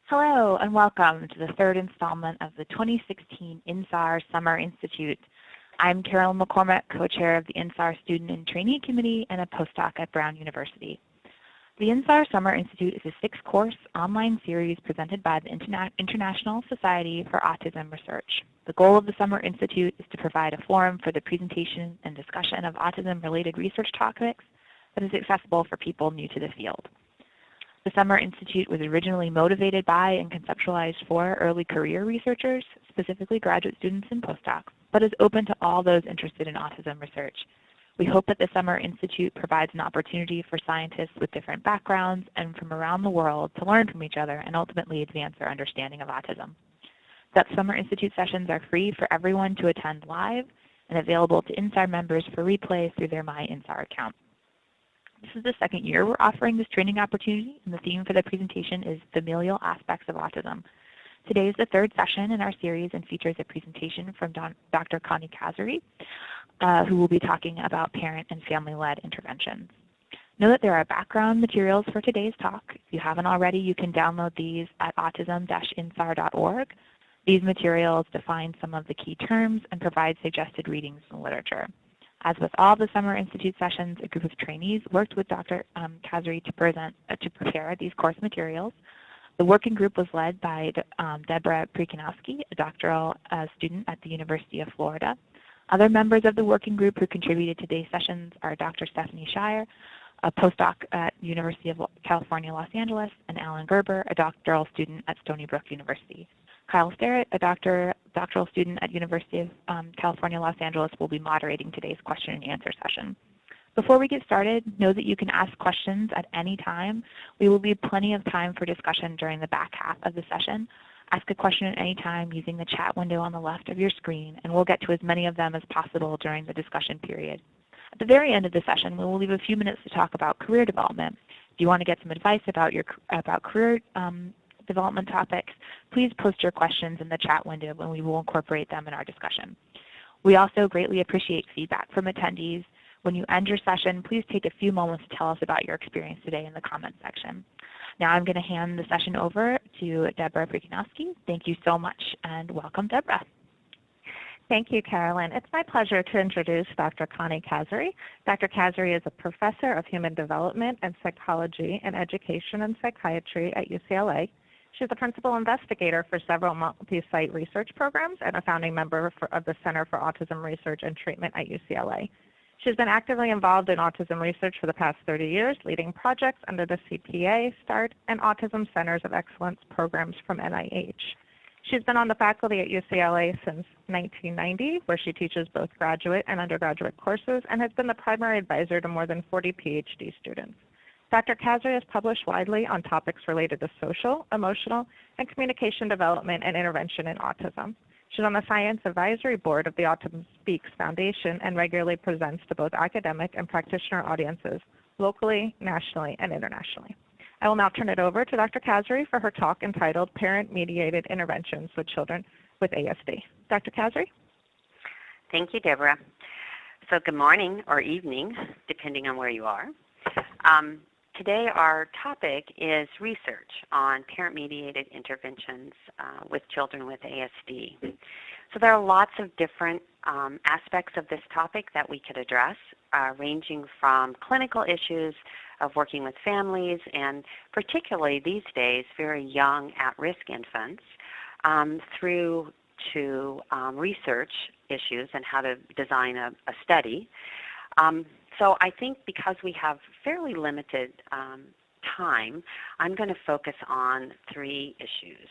Hello and welcome to the third installment of the 2016 INSAR Summer Institute. I'm Carolyn McCormick, co-chair of the INSAR Student and Trainee Committee and a postdoc at Brown University. The INSAR Summer Institute is a 6-course online series presented by the International Society for Autism Research. The goal of the Summer Institute is to provide a forum for the presentation and discussion of autism-related research topics that is accessible for people new to the field. The Summer Institute was originally motivated by and conceptualized for early career researchers, specifically graduate students and postdocs, but is open to all those interested in autism research. We hope that the Summer Institute provides an opportunity for scientists with different backgrounds and from around the world to learn from each other and ultimately advance their understanding of autism. The Summer Institute sessions are free for everyone to attend live and available to INSAR members for replay through their My INSAR account. This is the second year we're offering this training opportunity, and the theme for the presentation is Familial Aspects of Autism. Today is the third session in our series and features a presentation from Dr. Connie Kasari, who will be talking about parent and family-led interventions. Know that there are background materials for today's talk. If you haven't already, you can download these at autism-insar.org. These materials define some of the key terms and provide suggested readings in the literature. As with all the Summer Institute sessions, a group of trainees worked with Dr. Kasari to prepare these course materials. The working group was led by Deborah Prikanowski, a doctoral student at the University of Florida. Other members of the working group who contributed to today's sessions are Dr. Stephanie Shire, a postdoc at University of California, Los Angeles, and Alan Gerber, a doctoral student at Stony Brook University. Kyle Sterrett, a doctoral student at University of California, Los Angeles, will be moderating today's question and answer session. Before we get started, know that you can ask questions at any time. We will leave plenty of time for discussion during the back half of the session. Ask a question at any time using the chat window on the left of your screen, and we'll get to as many of them as possible during the discussion period. At the very end of the session, we will leave a few minutes to talk about career development. If you want to get some advice about career development topics, please post your questions in the chat window and we will incorporate them in our discussion. We also greatly appreciate feedback from attendees. When you end your session, please take a few moments to tell us about your experience today in the comments section. Now I'm going to hand the session over to Deborah Prikanowski. Thank you so much and welcome, Deborah. Thank you, Carolyn. It's my pleasure to introduce Dr. Connie Kasari. Dr. Kasari is a professor of human development and psychology and education and psychiatry at UCLA. She's the principal investigator for several multi-site research programs and a founding member of the Center for Autism Research and Treatment at UCLA. She's been actively involved in autism research for the past 30 years, leading projects under the CPA, START, and Autism Centers of Excellence programs from NIH. She's been on the faculty at UCLA since 1990, where she teaches both graduate and undergraduate courses and has been the primary advisor to more than 40 PhD students. Dr. Kasari has published widely on topics related to social, emotional, and communication development and intervention in autism. She's on the Science Advisory Board of the Autism Speaks Foundation and regularly presents to both academic and practitioner audiences locally, nationally, and internationally. I will now turn it over to Dr. Kasari for her talk entitled Parent-Mediated Interventions with Children with ASD. Dr. Kasari? Thank you, Deborah. So good morning or evening, depending on where you are. Today our topic is research on parent-mediated interventions with children with ASD. So there are lots of different aspects of this topic that we could address, ranging from clinical issues of working with families and particularly these days very young at-risk infants through to research issues and how to design a study. So I think because we have fairly limited time, I'm going to focus on 3 issues.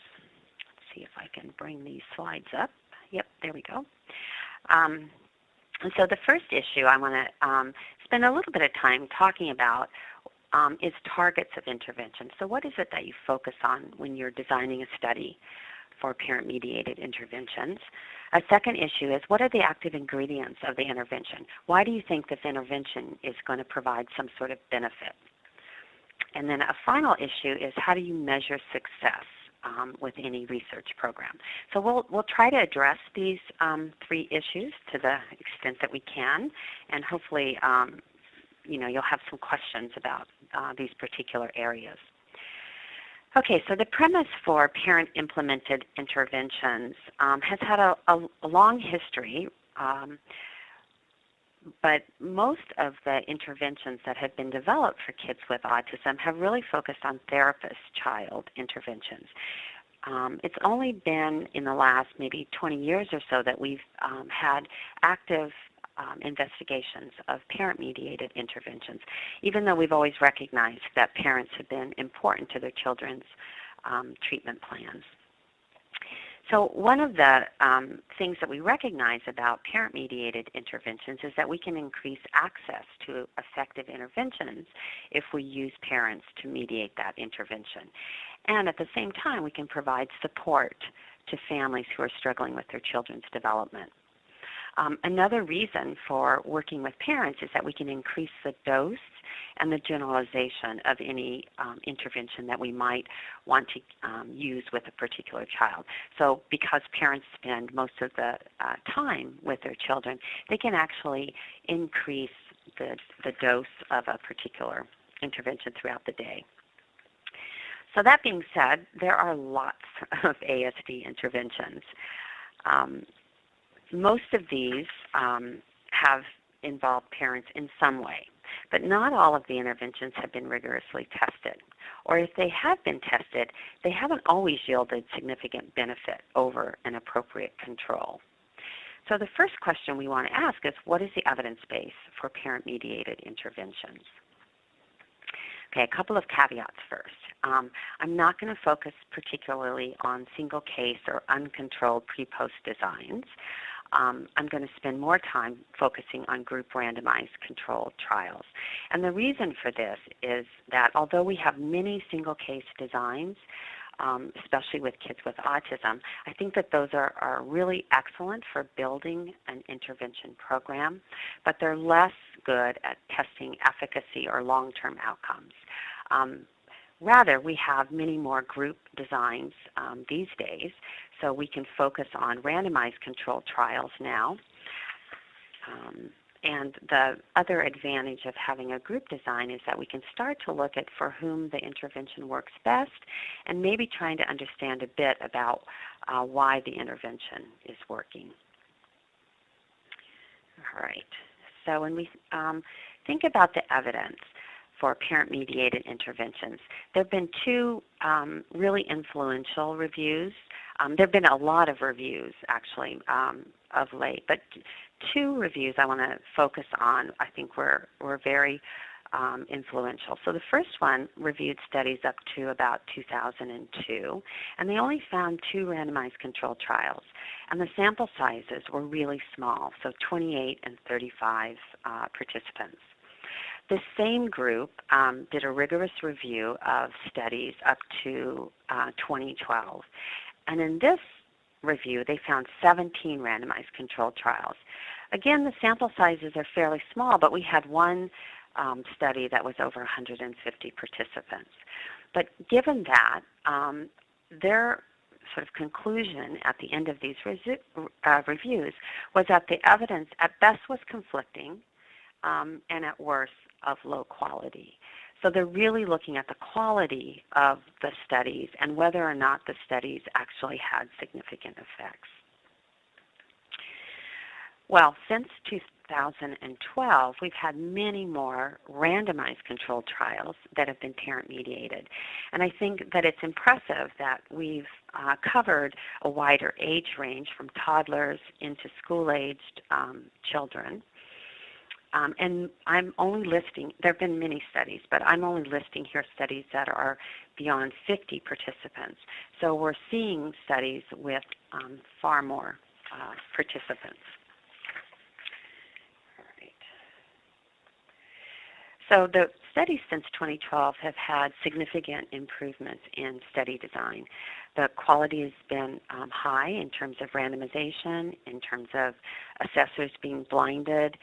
Let's see if I can bring these slides up. Yep, there we go. And so the first issue I want to spend a little bit of time talking about is targets of intervention. So what is it that you focus on when you're designing a study for parent-mediated interventions? A second issue is, what are the active ingredients of the intervention? Why do you think this intervention is going to provide some sort of benefit? And then a final issue is, how do you measure success with any research program? So we'll try to address these 3 issues to the extent that we can, and hopefully you'll have some questions about these particular areas. Okay, so the premise for parent-implemented interventions has had a long history, but most of the interventions that have been developed for kids with autism have really focused on therapist-child interventions. It's only been in the last maybe 20 years or so that we've had active investigations of parent-mediated interventions, even though we've always recognized that parents have been important to their children's treatment plans. So one of the things that we recognize about parent-mediated interventions is that we can increase access to effective interventions if we use parents to mediate that intervention. And at the same time, we can provide support to families who are struggling with their children's development. Another reason for working with parents is that we can increase the dose and the generalization of any intervention that we might want to use with a particular child. So because parents spend most of the time with their children, they can actually increase the dose of a particular intervention throughout the day. So that being said, there are lots of ASD interventions. Most of these have involved parents in some way, but not all of the interventions have been rigorously tested. Or if they have been tested, they haven't always yielded significant benefit over an appropriate control. So the first question we want to ask is, what is the evidence base for parent-mediated interventions? Okay, a couple of caveats first. I'm not going to focus particularly on single case or uncontrolled pre-post designs. I'm going to spend more time focusing on group randomized controlled trials. And the reason for this is that although we have many single case designs, especially with kids with autism, I think that those are really excellent for building an intervention program, but they're less good at testing efficacy or long-term outcomes. Rather, we have many more group designs these days, so we can focus on randomized controlled trials now. And the other advantage of having a group design is that we can start to look at for whom the intervention works best and maybe trying to understand a bit about why the intervention is working. All right. So when we think about the evidence for parent-mediated interventions, there have been two really influential reviews. There have been a lot of reviews, actually, of late, but two reviews I want to focus on I think were very influential. So the first one reviewed studies up to about 2002, and they only found 2 randomized controlled trials, and the sample sizes were really small, so 28 and 35 participants. This same group did a rigorous review of studies up to 2012, and in this review they found 17 randomized controlled trials. Again, the sample sizes are fairly small, but we had one study that was over 150 participants. But given that, their sort of conclusion at the end of these reviews was that the evidence at best was conflicting and at worst of low quality. So they're really looking at the quality of the studies and whether or not the studies actually had significant effects. Well, since 2012, we've had many more randomized controlled trials that have been parent-mediated. And I think that it's impressive that we've covered a wider age range from toddlers into school-aged children. And I'm only listing, there have been many studies, but I'm only listing here studies that are beyond 50 participants. So we're seeing studies with far more participants. All right. So the studies since 2012 have had significant improvements in study design. The quality has been high in terms of randomization, in terms of assessors being blinded,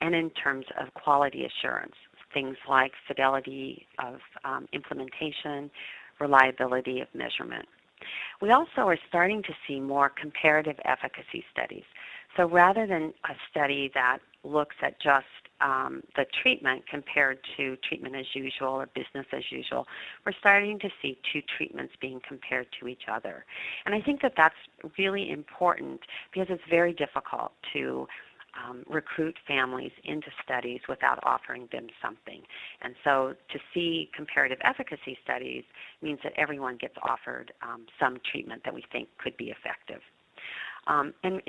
and in terms of quality assurance, things like fidelity of implementation, reliability of measurement. We also are starting to see more comparative efficacy studies. So rather than a study that looks at just the treatment compared to treatment as usual or business as usual, we're starting to see two treatments being compared to each other. And I think that that's really important because it's very difficult to recruit families into studies without offering them something. And so to see comparative efficacy studies means that everyone gets offered some treatment that we think could be effective. And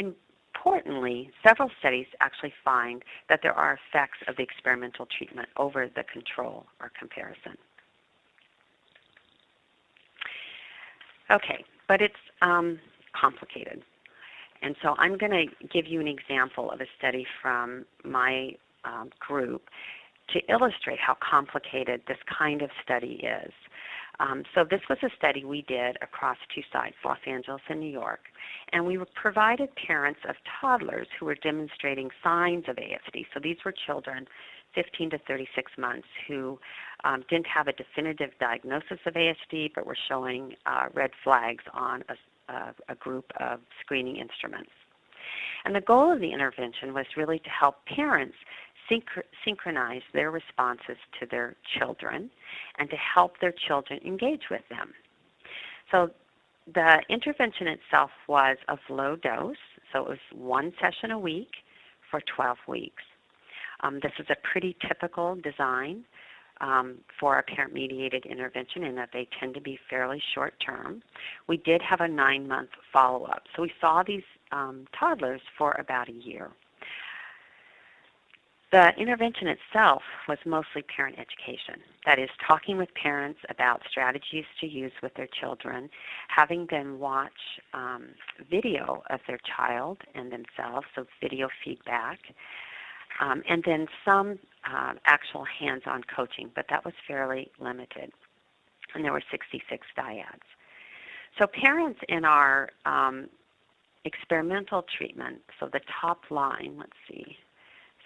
importantly, several studies actually find that there are effects of the experimental treatment over the control or comparison. Okay, but it's complicated. And so I'm going to give you an example of a study from my group to illustrate how complicated this kind of study is. So this was a study we did across two sites, Los Angeles and New York, and we provided parents of toddlers who were demonstrating signs of ASD. So these were children 15 to 36 months who didn't have a definitive diagnosis of ASD but were showing red flags on a group of screening instruments. And the goal of the intervention was really to help parents synchronize their responses to their children and to help their children engage with them. So the intervention itself was of low dose, so it was one session a week for 12 weeks. This is a pretty typical design for a parent-mediated intervention in that they tend to be fairly short-term. We did have a 9-month follow-up, so we saw these toddlers for about a year. The intervention itself was mostly parent education. That is, talking with parents about strategies to use with their children, having them watch video of their child and themselves, so video feedback, and then some actual hands-on coaching, but that was fairly limited. And there were 66 dyads. So parents in our experimental treatment, so the top line, let's see,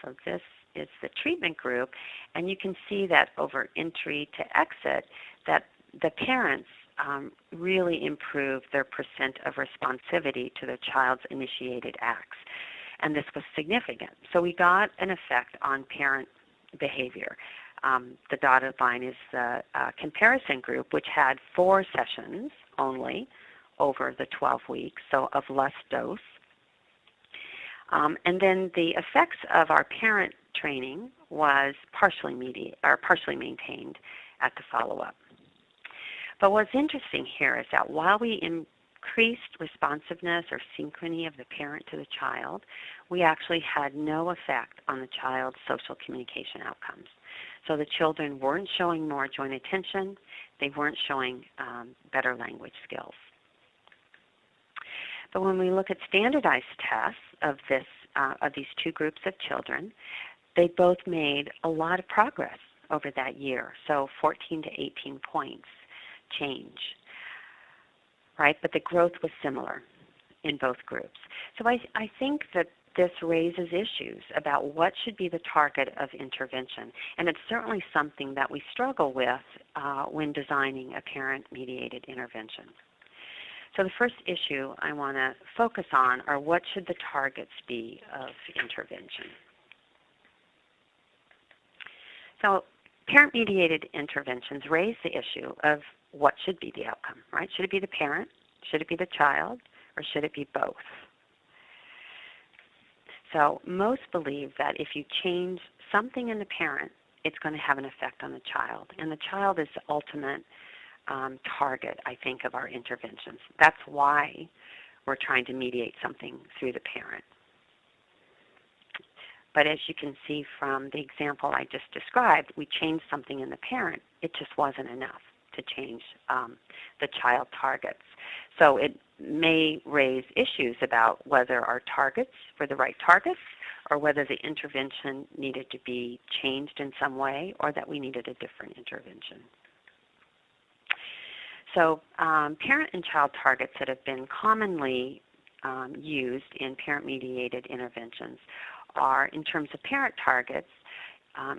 so this is the treatment group, and you can see that over entry to exit that the parents really improved their percent of responsivity to their child's initiated acts. And this was significant. So we got an effect on parent behavior. The dotted line is the comparison group, which had 4 sessions only over the 12 weeks, so of less dose. And then the effects of our parent training was partially maintained at the follow-up. But what's interesting here is that while we increased responsiveness or synchrony of the parent to the child, we actually had no effect on the child's social communication outcomes. So the children weren't showing more joint attention. They weren't showing better language skills. But when we look at standardized tests of these two groups of children, they both made a lot of progress over that year, so 14 to 18 points change, right? But the growth was similar in both groups. So I think that this raises issues about what should be the target of intervention, and it's certainly something that we struggle with when designing a parent-mediated intervention. So the first issue I want to focus on are what should the targets be of intervention. So parent-mediated interventions raise the issue of what should be the outcome, right? Should it be the parent? Should it be the child? Or should it be both? So most believe that if you change something in the parent, it's going to have an effect on the child. And the child is the ultimate target, I think, of our interventions. That's why we're trying to mediate something through the parent. But as you can see from the example I just described, we changed something in the parent. It just wasn't enough to change the child targets. So it may raise issues about whether our targets were the right targets or whether the intervention needed to be changed in some way or that we needed a different intervention. So parent and child targets that have been commonly used in parent-mediated interventions are, in terms of parent targets,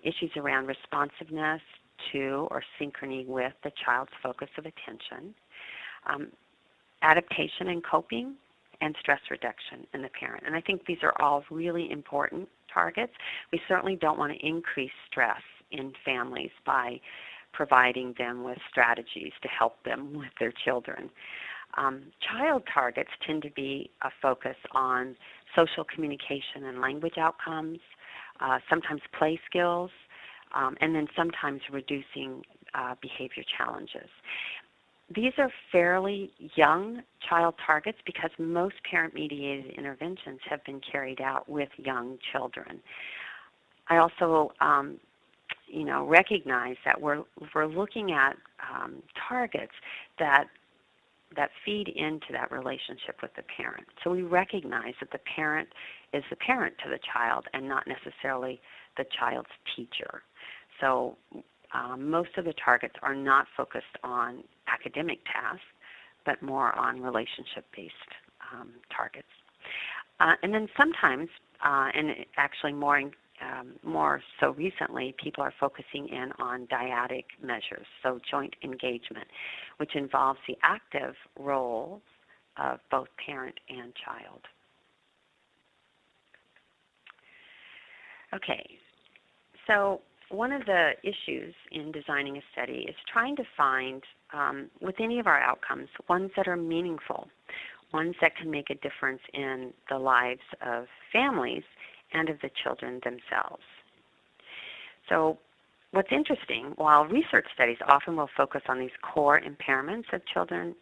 issues around responsiveness to or synchrony with the child's focus of attention, adaptation and coping, and stress reduction in the parent. And I think these are all really important targets. We certainly don't want to increase stress in families by providing them with strategies to help them with their children. Child targets tend to be a focus on social communication and language outcomes, sometimes play skills, and then sometimes reducing behavior challenges. These are fairly young child targets because most parent-mediated interventions have been carried out with young children. I also recognize that we're looking at targets that feed into that relationship with the parent. So we recognize that the parent is the parent to the child and not necessarily the child's teacher. So most of the targets are not focused on academic tasks, but more on relationship-based targets. And then sometimes, and actually more so recently, people are focusing in on dyadic measures, so joint engagement, which involves the active role of both parent and child. Okay, so one of the issues in designing a study is trying to find, with any of our outcomes, ones that are meaningful, ones that can make a difference in the lives of families and of the children themselves. So what's interesting, while research studies often will focus on these core impairments of children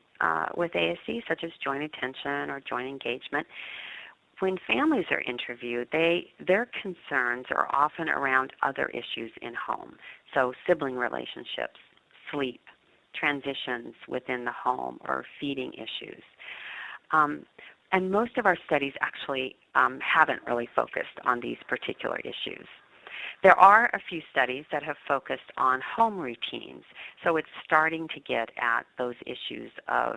with ASD, such as joint attention or joint engagement, when families are interviewed, their concerns are often around other issues in home, so sibling relationships, sleep, transitions within the home, or feeding issues. And most of our studies actually haven't really focused on these particular issues. There are a few studies that have focused on home routines, so it's starting to get at those issues of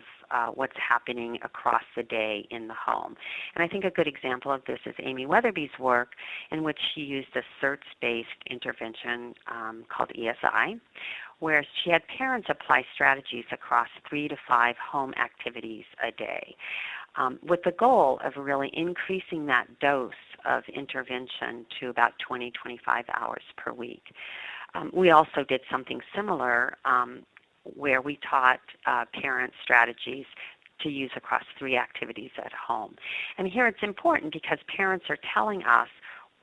what's happening across the day in the home. And I think a good example of this is Amy Weatherby's work, in which she used a search-based intervention called ESI, where she had parents apply strategies across 3 to 5 home activities a day, with the goal of really increasing that dose of intervention to about 20, 25 hours per week. We also did something similar where we taught parents strategies to use across 3 activities at home. And here it's important because parents are telling us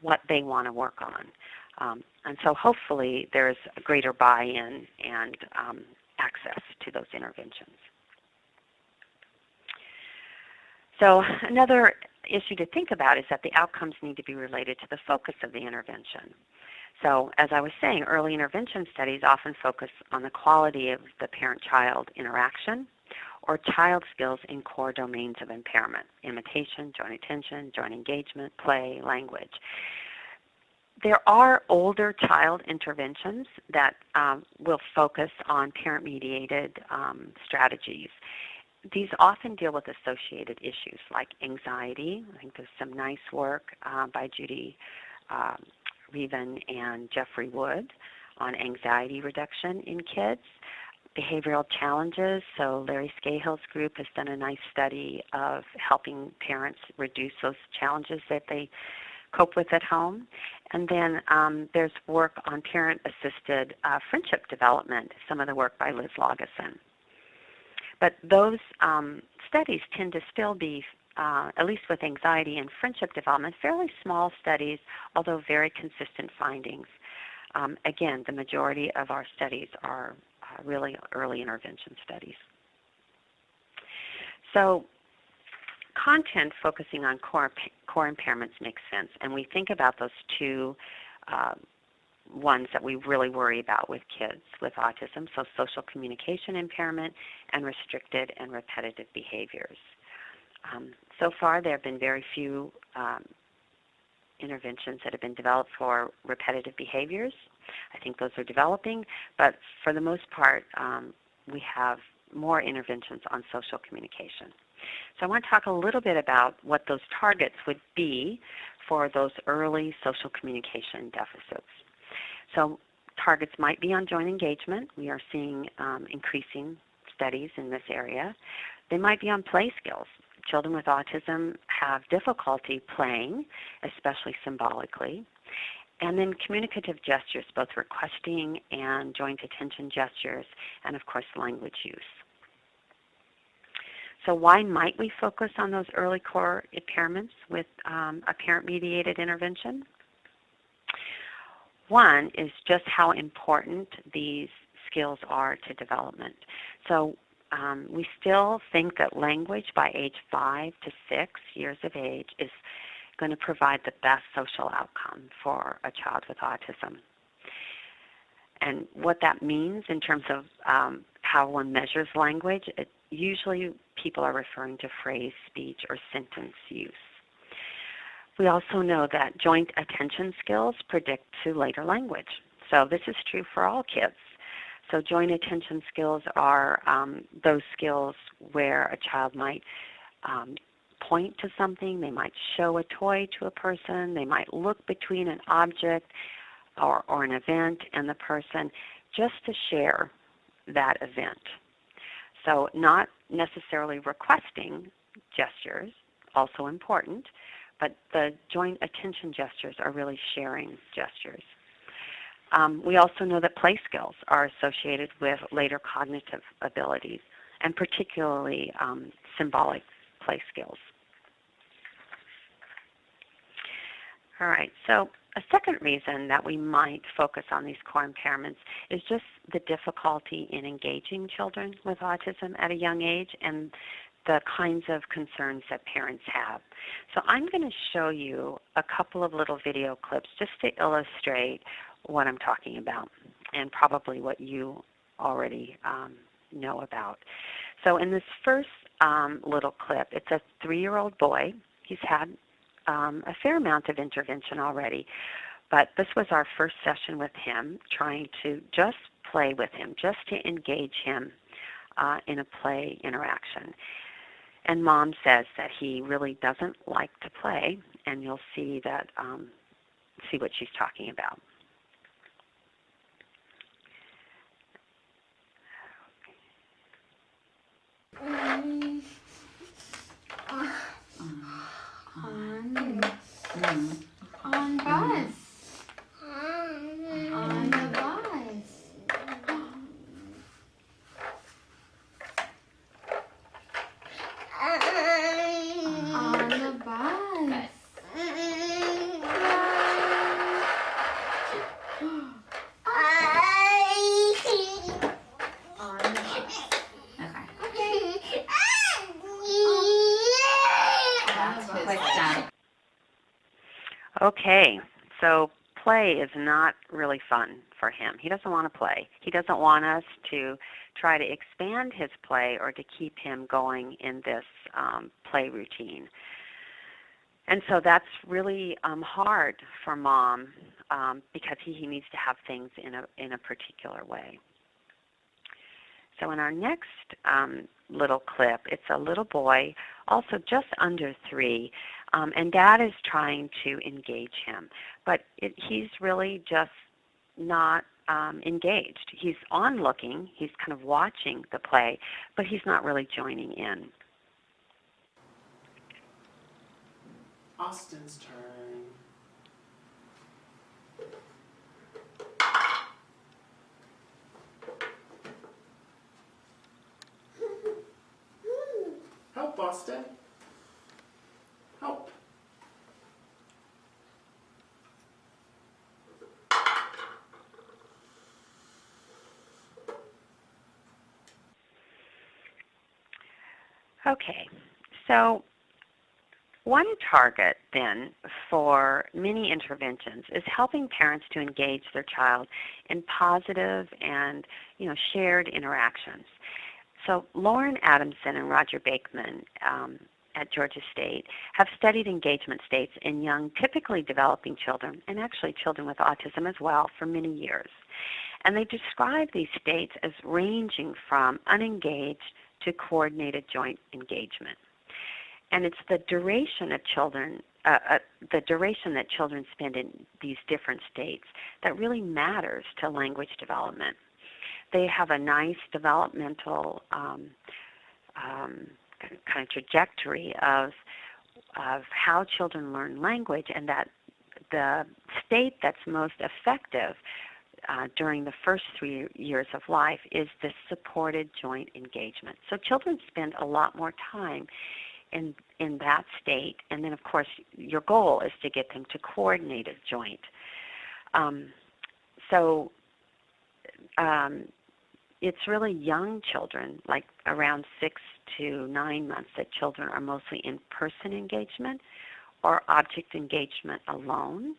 what they want to work on. And so hopefully there's a greater buy-in and access to those interventions. So another issue to think about is that the outcomes need to be related to the focus of the intervention. So as I was saying, early intervention studies often focus on the quality of the parent-child interaction or child skills in core domains of impairment: imitation, joint attention, joint engagement, play, language. There are older child interventions that will focus on parent-mediated strategies. These often deal with associated issues like anxiety. I think there's some nice work by Judy Reven and Jeffrey Wood on anxiety reduction in kids. Behavioral challenges, so Larry Scahill's group has done a nice study of helping parents reduce those challenges that they cope with at home. And then there's work on parent-assisted friendship development, some of the work by Liz Lageson. But those studies tend to still be, at least with anxiety and friendship development, fairly small studies, although very consistent findings. Again, the majority of our studies are really early intervention studies. So content focusing on core impairments makes sense, and we think about those 2 ones that we really worry about with kids with autism, so social communication impairment and restricted and repetitive behaviors. So far, there have been very few interventions that have been developed for repetitive behaviors. I think those are developing, but for the most part, we have more interventions on social communication. So I want to talk a little bit about what those targets would be for those early social communication deficits. So targets might be on joint engagement. We are seeing increasing studies in this area. They might be on play skills. children with autism have difficulty playing, especially symbolically. And then communicative gestures, both requesting and joint attention gestures, and of course language use. So why might we focus on those early core impairments with a parent-mediated intervention? One is just how important these skills are to development. So we still think that language by age 5 to 6 years of age is going to provide the best social outcome for a child with autism. And what that means in terms of how one measures language, usually people are referring to phrase, speech, or sentence use. We also know that joint attention skills predict to later language. So this is true for all kids. So joint attention skills are those skills where a child might point to something, they might show a toy to a person, they might look between an object or an event and the person just to share that event. So not necessarily requesting gestures, also important, but the joint attention gestures are really sharing gestures. We also know that play skills are associated with later cognitive abilities, and particularly symbolic play skills. All right, so a second reason that we might focus on these core impairments is just the difficulty in engaging children with autism at a young age and the kinds of concerns that parents have. So I'm going to show you a couple of little video clips just to illustrate what I'm talking about and probably what you already know about. So in this first little clip, it's a 3-year-old boy. He's had a fair amount of intervention already, but this was our first session with him, trying to just play with him, just to engage him in a play interaction. And Mom says that he really doesn't like to play, and you'll see that see what she's talking about. On bus. On the bus. On the bus. Okay, so play is not really fun for him. He doesn't want to play. He doesn't want us to try to expand his play or to keep him going in this play routine. And so that's really hard for Mom because he needs to have things in a particular way. So in our next little clip, it's a little boy, also just under 3, and Dad is trying to engage him. But he's really just not engaged. He's onlooking, he's kind of watching the play, but he's not really joining in. Austin's turn. Help, Austin. Help. Okay, so one target then for many interventions is helping parents to engage their child in positive and shared interactions. So Lauren Adamson and Roger Bakeman at Georgia State have studied engagement states in young, typically developing children, and actually children with autism as well, for many years. And they describe these states as ranging from unengaged to coordinated joint engagement. And it's the duration of children, the duration that children spend in these different states that really matters to language development. They have a nice developmental kind of trajectory of how children learn language, and that the state that's most effective during the first 3 years of life is the supported joint engagement. So children spend a lot more time in that state, and then of course your goal is to get them to coordinated joint. It's really young children, like around 6 to 9 months, that children are mostly in person engagement or object engagement alone.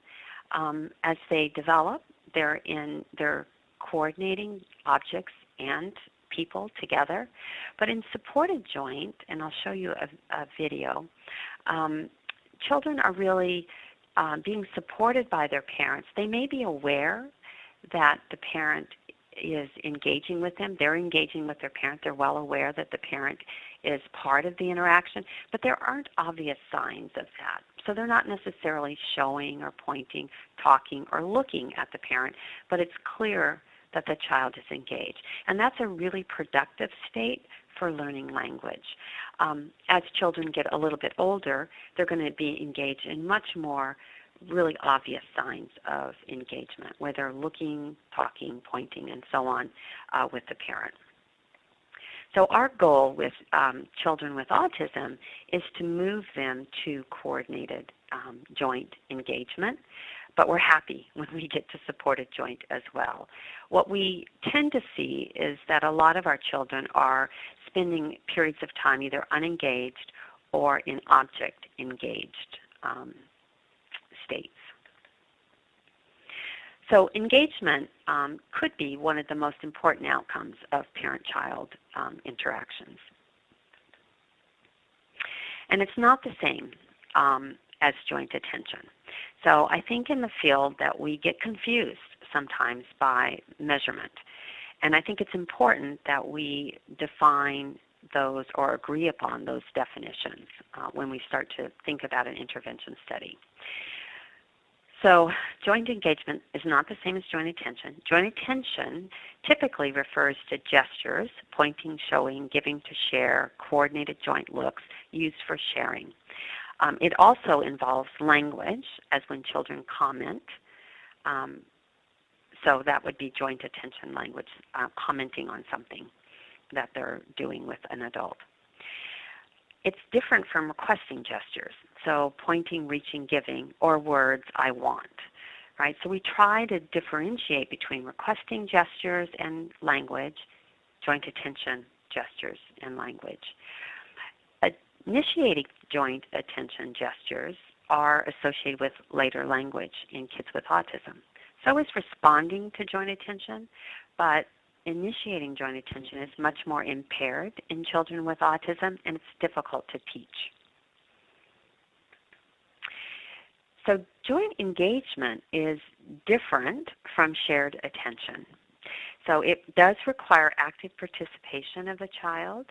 As they develop, they're coordinating objects and people together. But in supported joint, and I'll show you a video, children are really being supported by their parents. They may be aware that the parent is engaging with them. They're engaging with their parent. They're well aware that the parent is part of the interaction, but there aren't obvious signs of that. So they're not necessarily showing or pointing, talking, or looking at the parent, but it's clear that the child is engaged. And that's a really productive state for learning language. As children get a little bit older, they're going to be engaged in much more really obvious signs of engagement, where they're looking, talking, pointing, and so on with the parent. So our goal with children with autism is to move them to coordinated joint engagement, but we're happy when we get to supported joint as well. What we tend to see is that a lot of our children are spending periods of time either unengaged or in object engaged states. So engagement could be one of the most important outcomes of parent-child interactions. And it's not the same as joint attention. So I think in the field that we get confused sometimes by measurement. And I think it's important that we define those or agree upon those definitions when we start to think about an intervention study. So joint engagement is not the same as joint attention. Joint attention typically refers to gestures, pointing, showing, giving to share, coordinated joint looks used for sharing. It also involves language, as when children comment. So that would be joint attention language, commenting on something that they're doing with an adult. It's different from requesting gestures, so pointing, reaching, giving, or words, I want, right? So we try to differentiate between requesting gestures and language, joint attention gestures and language. Initiating joint attention gestures are associated with later language in kids with autism. So is responding to joint attention, but initiating joint attention is much more impaired in children with autism, and it's difficult to teach. So joint engagement is different from shared attention. So it does require active participation of the child,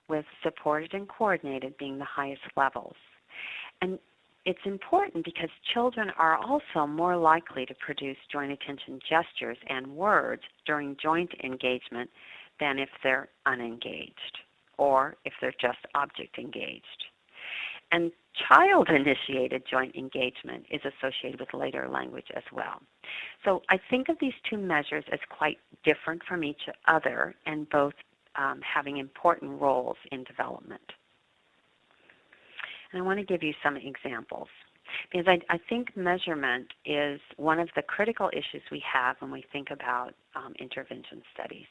with supported and coordinated being the highest levels. And it's important because children are also more likely to produce joint attention gestures and words during joint engagement than if they're unengaged or if they're just object engaged. And child-initiated joint engagement is associated with later language as well. So I think of these two measures as quite different from each other, and both having important roles in development. And I want to give you some examples, because I think measurement is one of the critical issues we have when we think about intervention studies.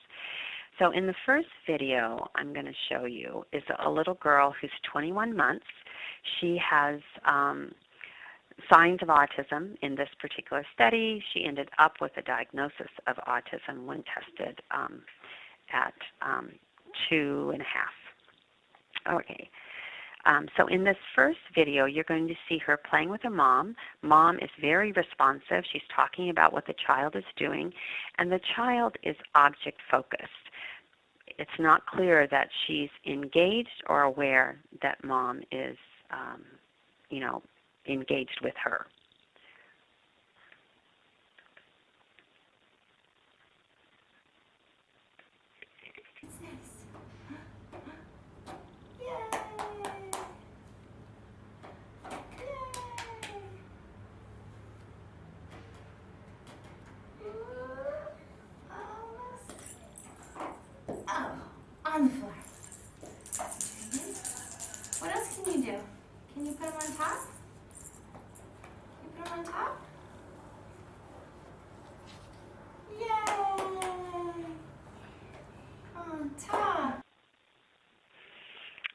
So in the first video I'm going to show you is a little girl who's 21 months. She has signs of autism in this particular study. She ended up with a diagnosis of autism when tested at 2.5. Okay. So in this first video, you're going to see her playing with her mom. Mom is very responsive. She's talking about what the child is doing, and the child is object-focused. It's not clear that she's engaged or aware that mom is, engaged with her.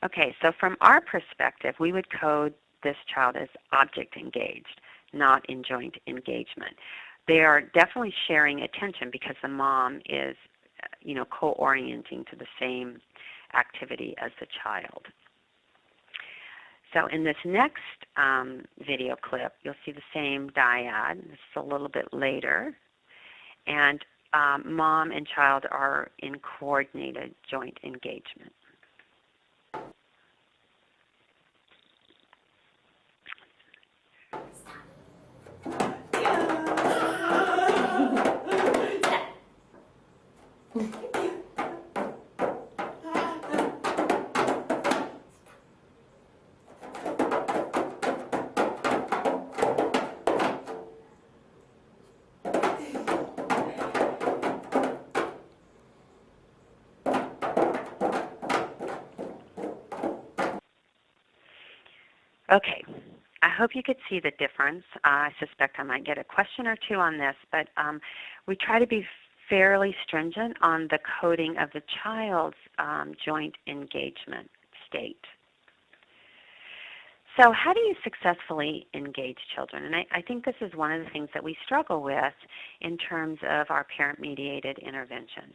Okay, so from our perspective, we would code this child as object engaged, not in joint engagement. They are definitely sharing attention because the mom is, co-orienting to the same activity as the child. So in this next video clip, you'll see the same dyad. This is a little bit later. And mom and child are in coordinated joint engagement. Okay, I hope you could see the difference. I suspect I might get a question or two on this, but we try to be fairly stringent on the coding of the child's joint engagement state. So how do you successfully engage children? And I think this is one of the things that we struggle with in terms of our parent-mediated interventions.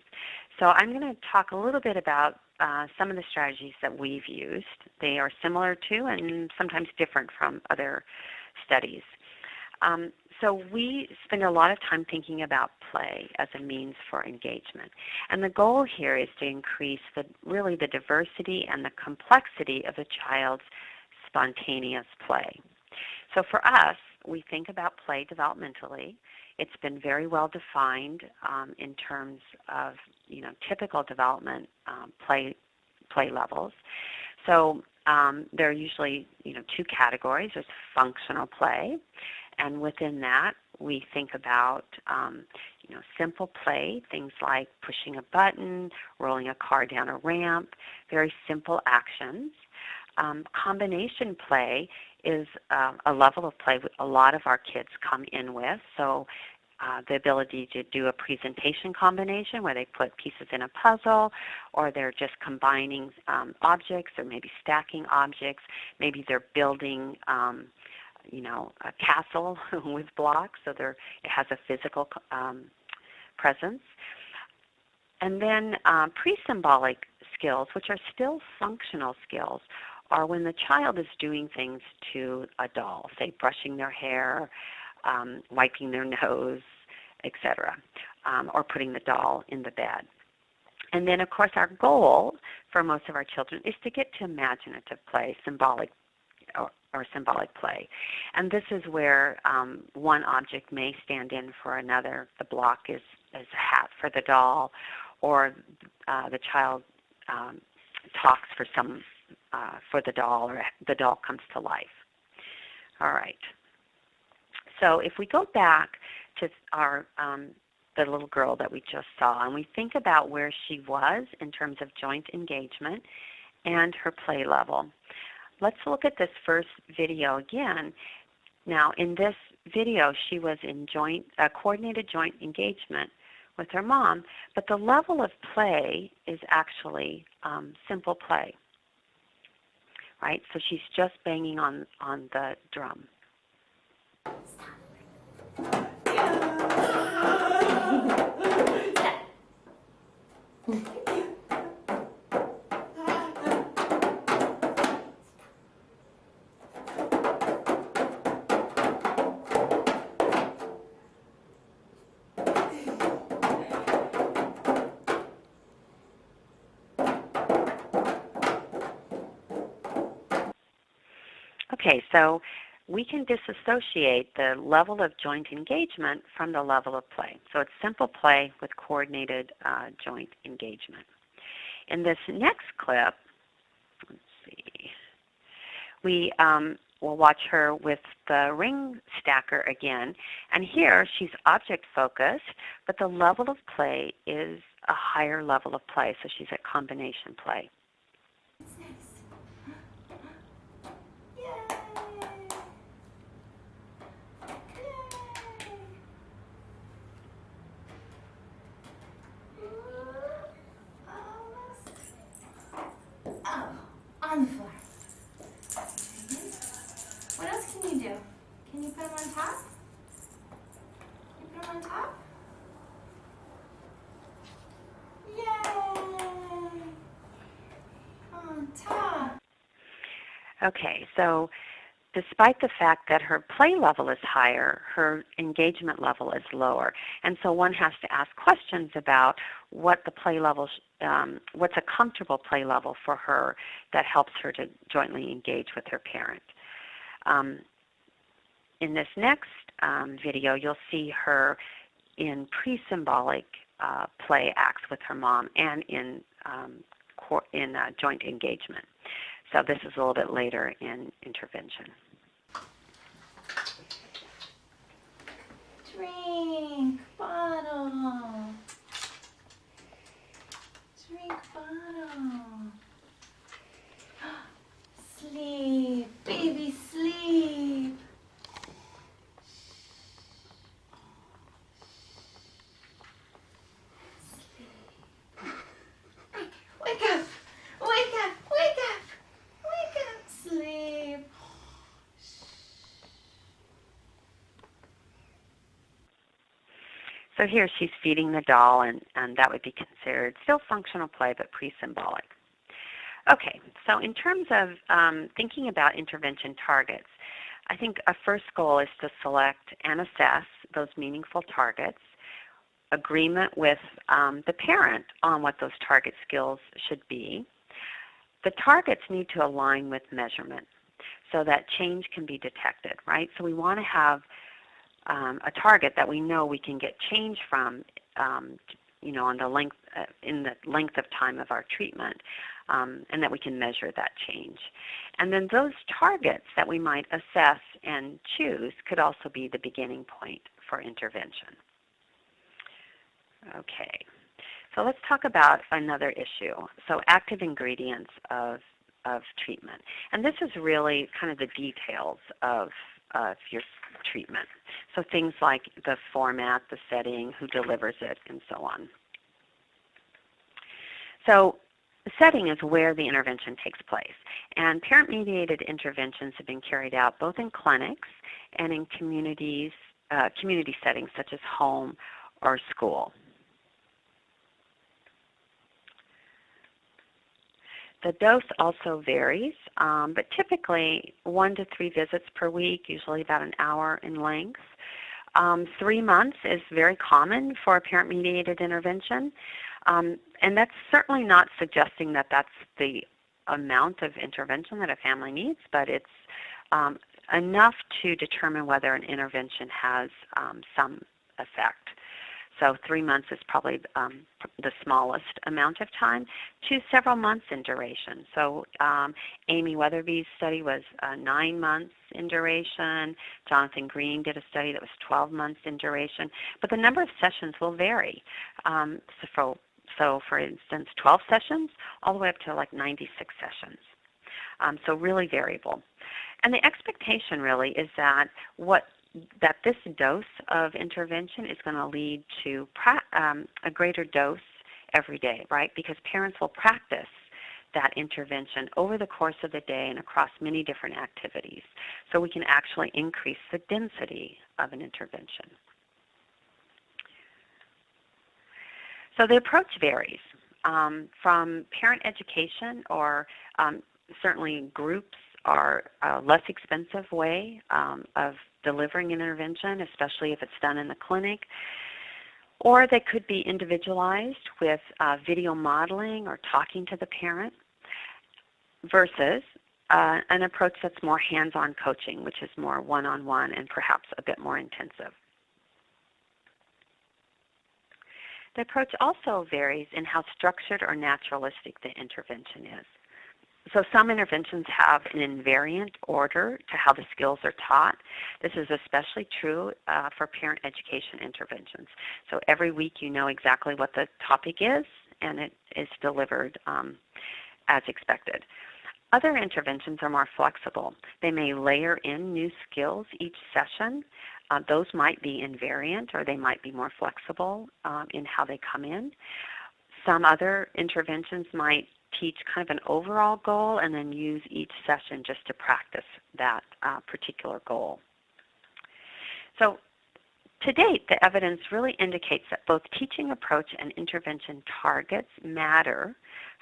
So I'm going to talk a little bit about some of the strategies that we've used. They are similar to and sometimes different from other studies. So we spend a lot of time thinking about play as a means for engagement. And the goal here is to increase really the diversity and the complexity of the child's spontaneous play. So for us, we think about play developmentally. It's been very well defined in terms of typical development play levels. So there are usually two categories. There's functional play, and within that we think about simple play, things like pushing a button, rolling a car down a ramp, very simple actions. Combination play is a level of play a lot of our kids come in with. So the ability to do a presentation combination where they put pieces in a puzzle, or they're just combining objects, or maybe stacking objects. Maybe they're building a castle with blocks, so it has a physical presence. And then pre-symbolic skills, which are still functional skills, are when the child is doing things to a doll, say brushing their hair, wiping their nose, etc., or putting the doll in the bed. And then, of course, our goal for most of our children is to get to imaginative play, symbolic or symbolic play. And this is where one object may stand in for another. The block is a hat for the doll, or the child talks for the doll, or the doll comes to life. All right. So if we go back to our the little girl that we just saw, and we think about where she was in terms of joint engagement and her play level. Let's look at this first video again. Now, in this video, she was in coordinated joint engagement with her mom, but the level of play is actually simple play, right? So she's just banging on the drum. Okay, so we can disassociate the level of joint engagement from the level of play. So it's simple play with coordinated joint engagement. In this next clip, let's see, we will watch her with the ring stacker again. And here she's object focused, but the level of play is a higher level of play, so she's at combination play. On the floor. What else can you do? Can you put them on top? You put them on top? Yay! On top. Okay, so despite the fact that her play level is higher, her engagement level is lower. And so one has to ask questions about what the play level, what's a comfortable play level for her that helps her to jointly engage with her parent. In this next video, you'll see her in pre-symbolic play acts with her mom and in joint engagement. So this is a little bit later in intervention. Drink bottle. Drink bottle. Sleep, baby, sleep. Wake up, wake up, wake up, wake up, sleep. So here she's feeding the doll, and that would be considered still functional play, but pre-symbolic. Okay, so in terms of thinking about intervention targets, I think a first goal is to select and assess those meaningful targets, agreement with the parent on what those target skills should be. The targets need to align with measurement so that change can be detected, right? So we want to have a target that we know we can get change from, on the length in the length of time of our treatment, and that we can measure that change. And then those targets that we might assess and choose could also be the beginning point for intervention. Okay, so let's talk about another issue. So active ingredients of treatment. And this is really kind of the details of your treatment. So things like the format, the setting, who delivers it, and so on. So the setting is where the intervention takes place. And parent-mediated interventions have been carried out both in clinics and in community settings such as home or school. The dose also varies, but typically 1 to 3 visits per week, usually about an hour in length. 3 months is very common for a parent-mediated intervention, and that's certainly not suggesting that that's the amount of intervention that a family needs, but it's enough to determine whether an intervention has some effect. So 3 months is probably the smallest amount of time, to several months in duration. So Amy Weatherby's study was 9 months in duration. Jonathan Green did a study that was 12 months in duration. But the number of sessions will vary. So for instance, 12 sessions all the way up to like 96 sessions. So really variable. And the expectation really is that this dose of intervention is going to lead to a greater dose every day, right? Because parents will practice that intervention over the course of the day and across many different activities. So we can actually increase the density of an intervention. So the approach varies from parent education, or certainly groups are a less expensive way of delivering an intervention, especially if it's done in the clinic. Or they could be individualized with video modeling or talking to the parent, versus an approach that's more hands-on coaching, which is more one-on-one and perhaps a bit more intensive. The approach also varies in how structured or naturalistic the intervention is. So some interventions have an invariant order to how the skills are taught. This is especially true for parent education interventions. So every week you know exactly what the topic is, and it is delivered as expected. Other interventions are more flexible. They may layer in new skills each session. Those might be invariant, or they might be more flexible in how they come in. Some other interventions might teach kind of an overall goal and then use each session just to practice that particular goal. So to date, the evidence really indicates that both teaching approach and intervention targets matter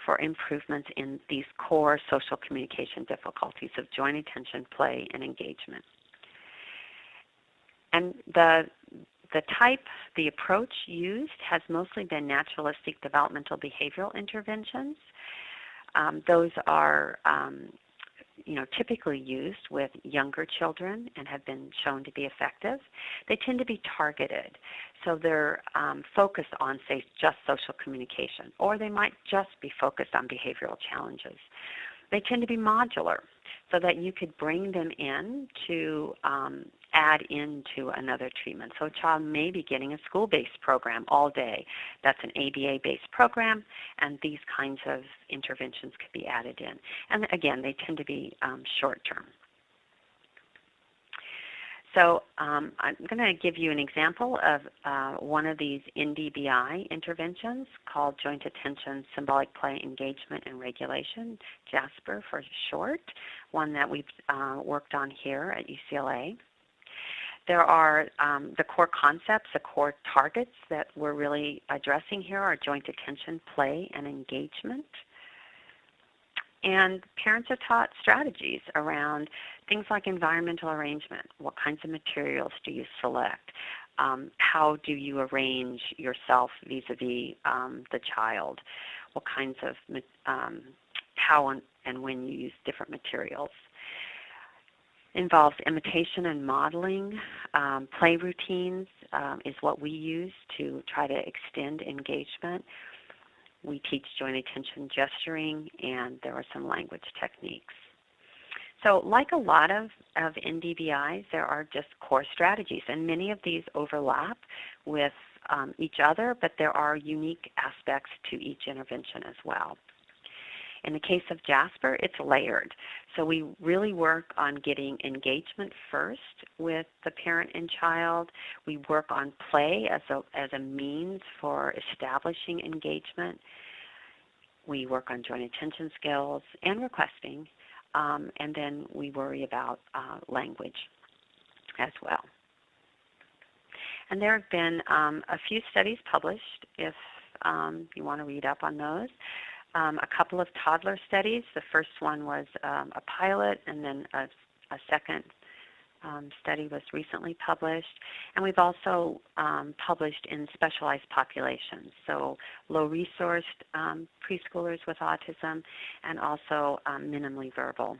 for improvements in these core social communication difficulties of joint attention, play, and engagement. And the approach used has mostly been naturalistic developmental behavioral interventions. Those are typically used with younger children and have been shown to be effective. They tend to be targeted, so they're focused on, say, just social communication, or they might just be focused on behavioral challenges. They tend to be modular, so that you could bring them in to add into another treatment. So a child may be getting a school-based program all day. That's an ABA-based program, and these kinds of interventions could be added in. And again, they tend to be short-term. So I'm going to give you an example of one of these NDBI interventions called Joint Attention, Symbolic Play, Engagement, and Regulation, JASPER for short, one that we've worked on here at UCLA. There are the core concepts, the core targets that we're really addressing here are joint attention, play, and engagement. And parents are taught strategies around things like environmental arrangement. What kinds of materials do you select? How do you arrange yourself vis-a-vis the child? What kinds of, how and when you use different materials. Involves imitation and modeling. Play routines is what we use to try to extend engagement. We teach joint attention gesturing, and there are some language techniques. So like a lot of NDBIs, there are just core strategies, and many of these overlap with each other, but there are unique aspects to each intervention as well. In the case of JASPER, it's layered. So we really work on getting engagement first with the parent and child. We work on play as a means for establishing engagement. We work on joint attention skills and requesting, and then we worry about language as well. And there have been a few studies published, if you want to read up on those. A couple of toddler studies. The first one was a pilot, and then a second study was recently published. And we've also published in specialized populations, so low-resourced preschoolers with autism, and also minimally verbal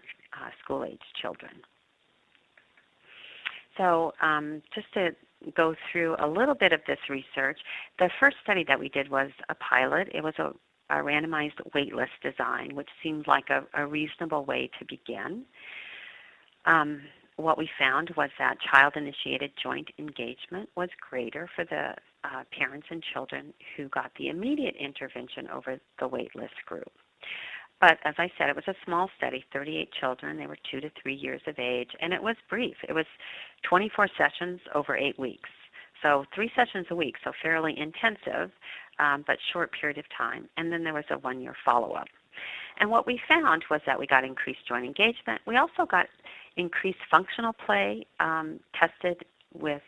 school-age children. So just to go through a little bit of this research, the first study that we did was a pilot. It was a randomized waitlist design, which seemed like a reasonable way to begin. What we found was that child-initiated joint engagement was greater for the parents and children who got the immediate intervention over the waitlist group. But as I said, it was a small study, 38 children. They were 2 to 3 years of age, and it was brief. It was 24 sessions over 8 weeks. So 3 sessions a week, so fairly intensive, but short period of time. And then there was a 1-year follow-up. And what we found was that we got increased joint engagement. We also got increased functional play tested with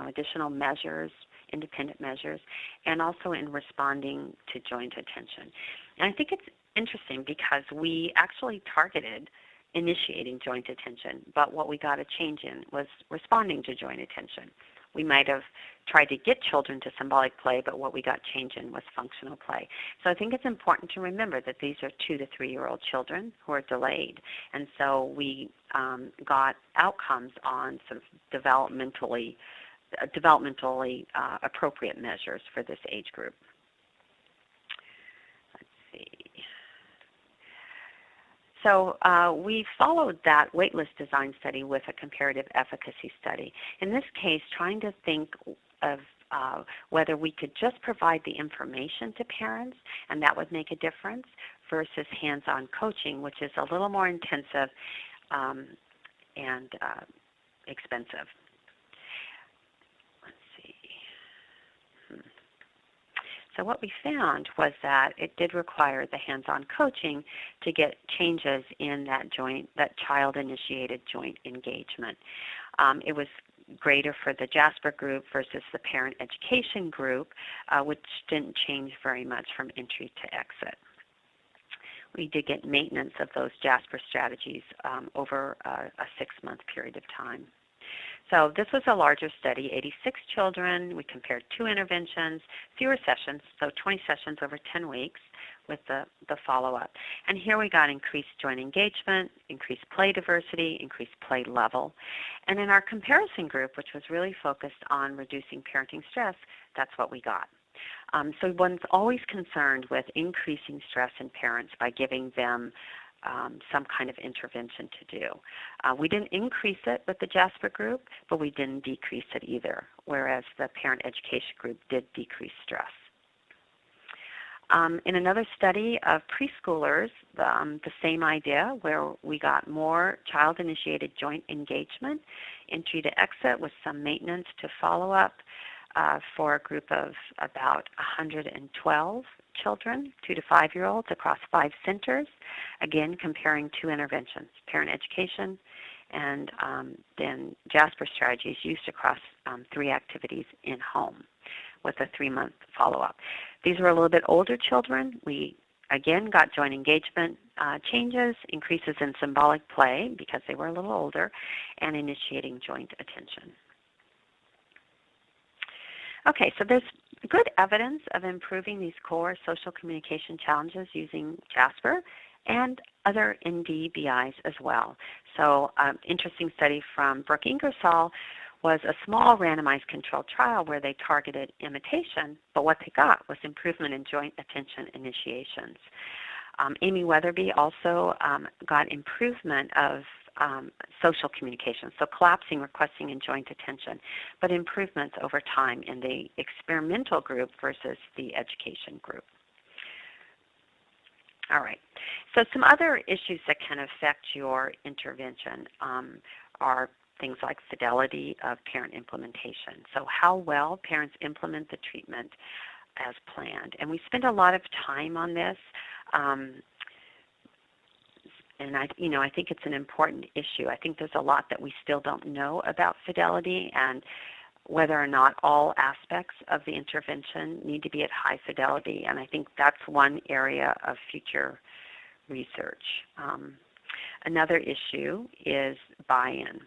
additional measures, independent measures, and also in responding to joint attention. And I think it's interesting because we actually targeted initiating joint attention, but what we got a change in was responding to joint attention. We might have tried to get children to symbolic play, but what we got change in was functional play. So I think it's important to remember that these are 2 to 3-year-old children who are delayed. And so we got outcomes on sort of developmentally appropriate measures for this age group. Let's see. So we followed that waitlist design study with a comparative efficacy study. In this case, trying to think of whether we could just provide the information to parents and that would make a difference versus hands-on coaching, which is a little more intensive and expensive. So what we found was that it did require the hands-on coaching to get changes in that child-initiated joint engagement. It was greater for the Jasper group versus the parent education group, which didn't change very much from entry to exit. We did get maintenance of those Jasper strategies over a 6-month period of time. So this was a larger study, 86 children. We compared 2 interventions, fewer sessions, so 20 sessions over 10 weeks with the follow-up. And here we got increased joint engagement, increased play diversity, increased play level. And in our comparison group, which was really focused on reducing parenting stress, that's what we got. So one's always concerned with increasing stress in parents by giving them some kind of intervention to do. We didn't increase it with the Jasper group, but we didn't decrease it either, whereas the parent education group did decrease stress. In another study of preschoolers, the same idea where we got more child-initiated joint engagement, entry to exit with some maintenance to follow up for a group of about 112 children, 2 to 5-year-olds across 5 centers, again comparing 2 interventions, parent education and then Jasper strategies used across 3 activities in home with a 3-month follow-up. These were a little bit older children. We again got joint engagement changes, increases in symbolic play because they were a little older, and initiating joint attention. Okay, so there's good evidence of improving these core social communication challenges using Jasper and other NDBIs as well. So interesting study from Brooke Ingersoll was a small randomized controlled trial where they targeted imitation, but what they got was improvement in joint attention initiations. Amy Weatherby also got improvement of social communication, so collapsing, requesting, and joint attention, but improvements over time in the experimental group versus the education group. All right, so some other issues that can affect your intervention are things like fidelity of parent implementation. So how well parents implement the treatment as planned. And we spend a lot of time on this. And I think it's an important issue. I think there's a lot that we still don't know about fidelity and whether or not all aspects of the intervention need to be at high fidelity. And I think that's one area of future research. Another issue is buy-in.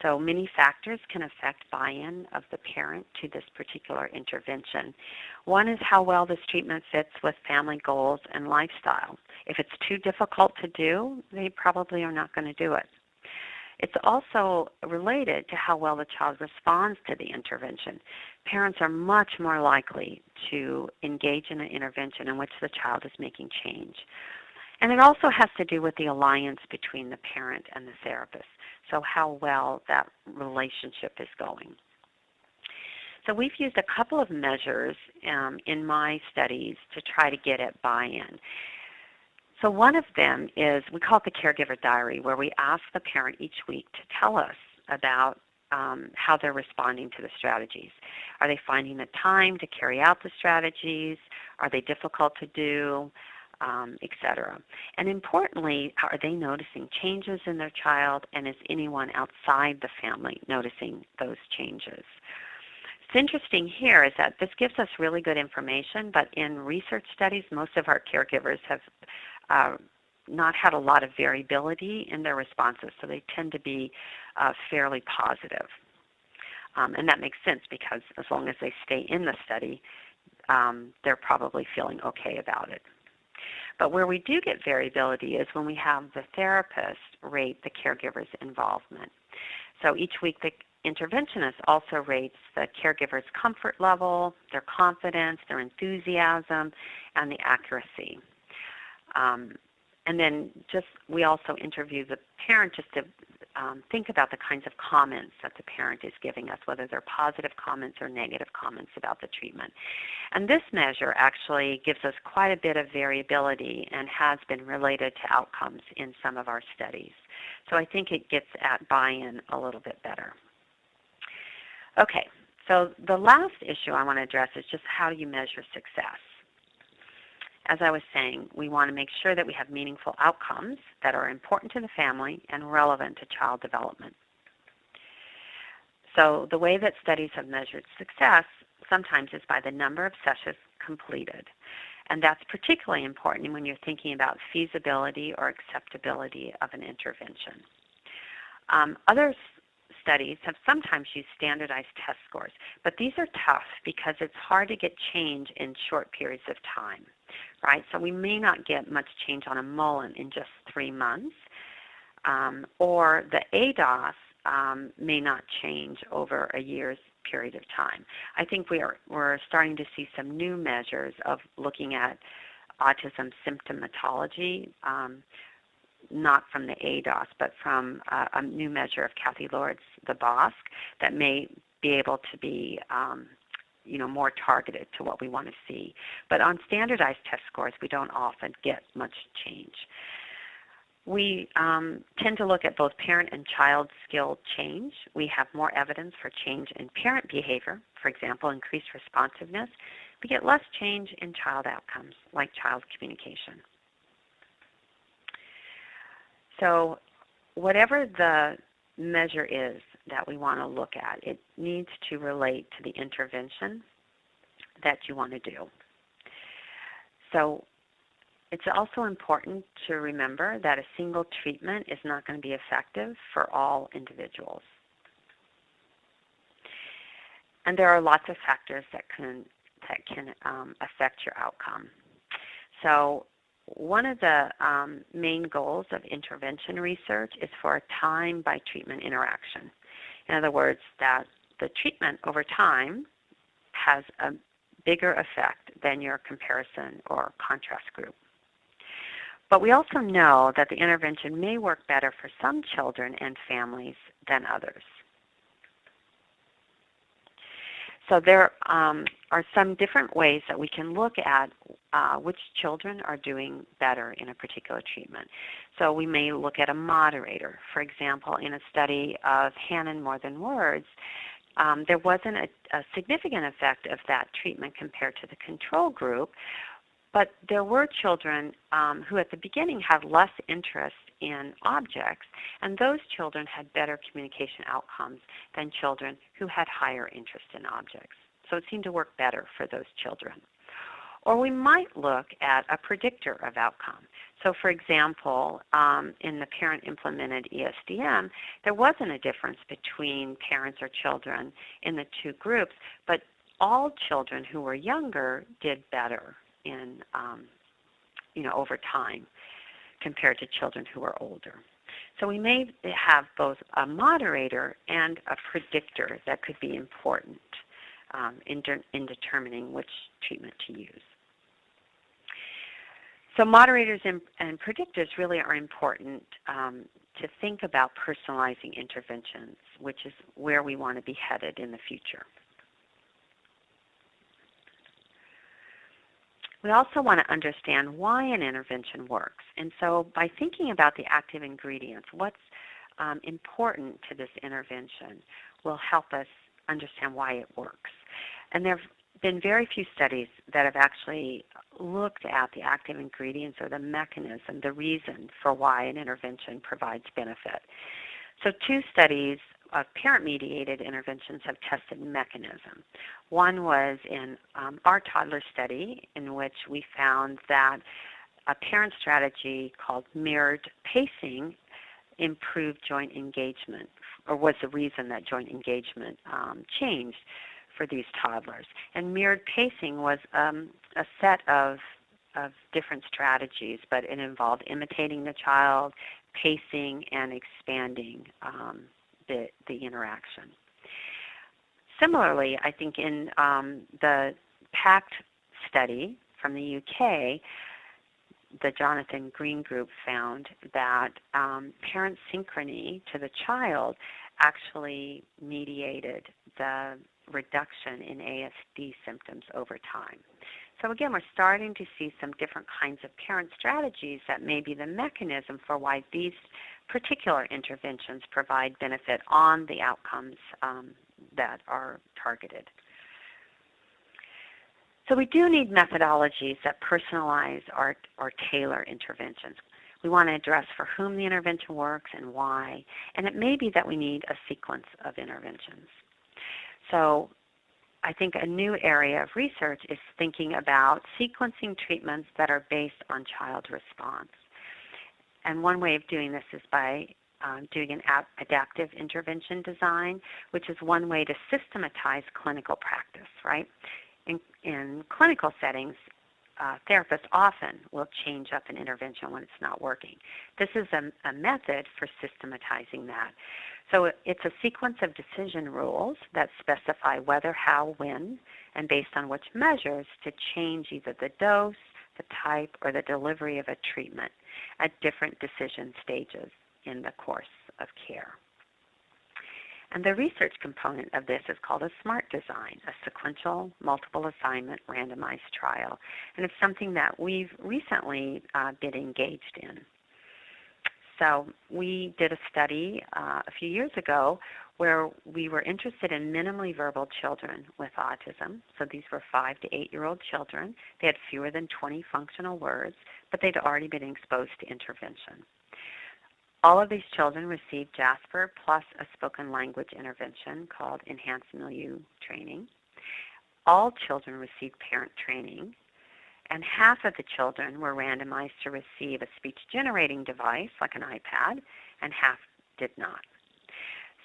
So many factors can affect buy-in of the parent to this particular intervention. One is how well this treatment fits with family goals and lifestyle. If it's too difficult to do, they probably are not going to do it. It's also related to how well the child responds to the intervention. Parents are much more likely to engage in an intervention in which the child is making change. And it also has to do with the alliance between the parent and the therapist, so how well that relationship is going. So we've used a couple of measures in my studies to try to get at buy-in. So one of them is, we call it the Caregiver Diary, where we ask the parent each week to tell us about how they're responding to the strategies. Are they finding the time to carry out the strategies? Are they difficult to do? Etc. And importantly, are they noticing changes in their child, and is anyone outside the family noticing those changes? What's interesting here is that this gives us really good information, but in research studies, most of our caregivers have not had a lot of variability in their responses, so they tend to be fairly positive. And that makes sense because as long as they stay in the study, they're probably feeling okay about it. But where we do get variability is when we have the therapist rate the caregiver's involvement. So each week the interventionist also rates the caregiver's comfort level, their confidence, their enthusiasm, and the accuracy. And then we also interview the parent just to think about the kinds of comments that the parent is giving us, whether they're positive comments or negative comments about the treatment. And this measure actually gives us quite a bit of variability and has been related to outcomes in some of our studies. So I think it gets at buy-in a little bit better. Okay, so the last issue I want to address is just how do you measure success? as I was saying, we want to make sure that we have meaningful outcomes that are important to the family and relevant to child development. So the way that studies have measured success sometimes is by the number of sessions completed. And that's particularly important when you're thinking about feasibility or acceptability of an intervention. Other studies have sometimes used standardized test scores, but these are tough because it's hard to get change in short periods of time, right? So we may not get much change on a Mullen in just 3 months, or the ADOS may not change over a year's period of time. I think we're starting to see some new measures of looking at autism symptomatology, not from the ADOS, but from a new measure of Kathy Lord's, the BOSC, that may be able to be more targeted to what we want to see. But on standardized test scores, we don't often get much change. We tend to look at both parent and child skill change. We have more evidence for change in parent behavior, for example, increased responsiveness. We get less change in child outcomes, like child communication. So whatever the measure is that we want to look at, it needs to relate to the intervention that you want to do. So it's also important to remember that a single treatment is not going to be effective for all individuals. And there are lots of factors that can affect your outcome. So one of the main goals of intervention research is for a time by treatment interaction. In other words, that the treatment over time has a bigger effect than your comparison or contrast group. But we also know that the intervention may work better for some children and families than others. So there are some different ways that we can look at which children are doing better in a particular treatment. So we may look at a moderator. For example, in a study of Hanon More Than Words, there wasn't a significant effect of that treatment compared to the control group, but there were children who at the beginning had less interest in objects, and those children had better communication outcomes than children who had higher interest in objects. So it seemed to work better for those children. Or we might look at a predictor of outcome. So for example, in the parent-implemented ESDM, there wasn't a difference between parents or children in the two groups, but all children who were younger did better in, over time compared to children who are older. So we may have both a moderator and a predictor that could be important in determining which treatment to use. So moderators and predictors really are important to think about personalizing interventions, which is where we want to be headed in the future. We also want to understand why an intervention works. And so by thinking about the active ingredients, what's important to this intervention will help us understand why it works. And there have been very few studies that have actually looked at the active ingredients or the mechanism, the reason for why an intervention provides benefit. So 2 studies of parent-mediated interventions have tested mechanism. One was in our toddler study, in which we found that a parent strategy called mirrored pacing improved joint engagement, or was the reason that joint engagement changed for these toddlers. And mirrored pacing was a set of different strategies, but it involved imitating the child, pacing, and expanding the interaction. Similarly, I think in the PACT study from the UK, the Jonathan Green group found that parent synchrony to the child actually mediated the reduction in ASD symptoms over time. So again, we're starting to see some different kinds of parent strategies that may be the mechanism for why these particular interventions provide benefit on the outcomes that are targeted. So we do need methodologies that personalize or tailor interventions. We want to address for whom the intervention works and why, and it may be that we need a sequence of interventions. So I think a new area of research is thinking about sequencing treatments that are based on child response. And one way of doing this is by doing an adaptive intervention design, which is one way to systematize clinical practice, right? In clinical settings, therapists often will change up an intervention when it's not working. This is a method for systematizing that. So it's a sequence of decision rules that specify whether, how, when, and based on which measures to change either the dose, the type, or the delivery of a treatment at different decision stages in the course of care. And the research component of this is called a SMART design, a sequential, multiple assignment, randomized trial. And it's something that we've recently been engaged in. So we did a study a few years ago where we were interested in minimally verbal children with autism. So these were 5 to 8-year-old children. They had fewer than 20 functional words, but they'd already been exposed to intervention. All of these children received JASPER plus a spoken language intervention called Enhanced Milieu Training. All children received parent training, and half of the children were randomized to receive a speech-generating device like an iPad, and half did not.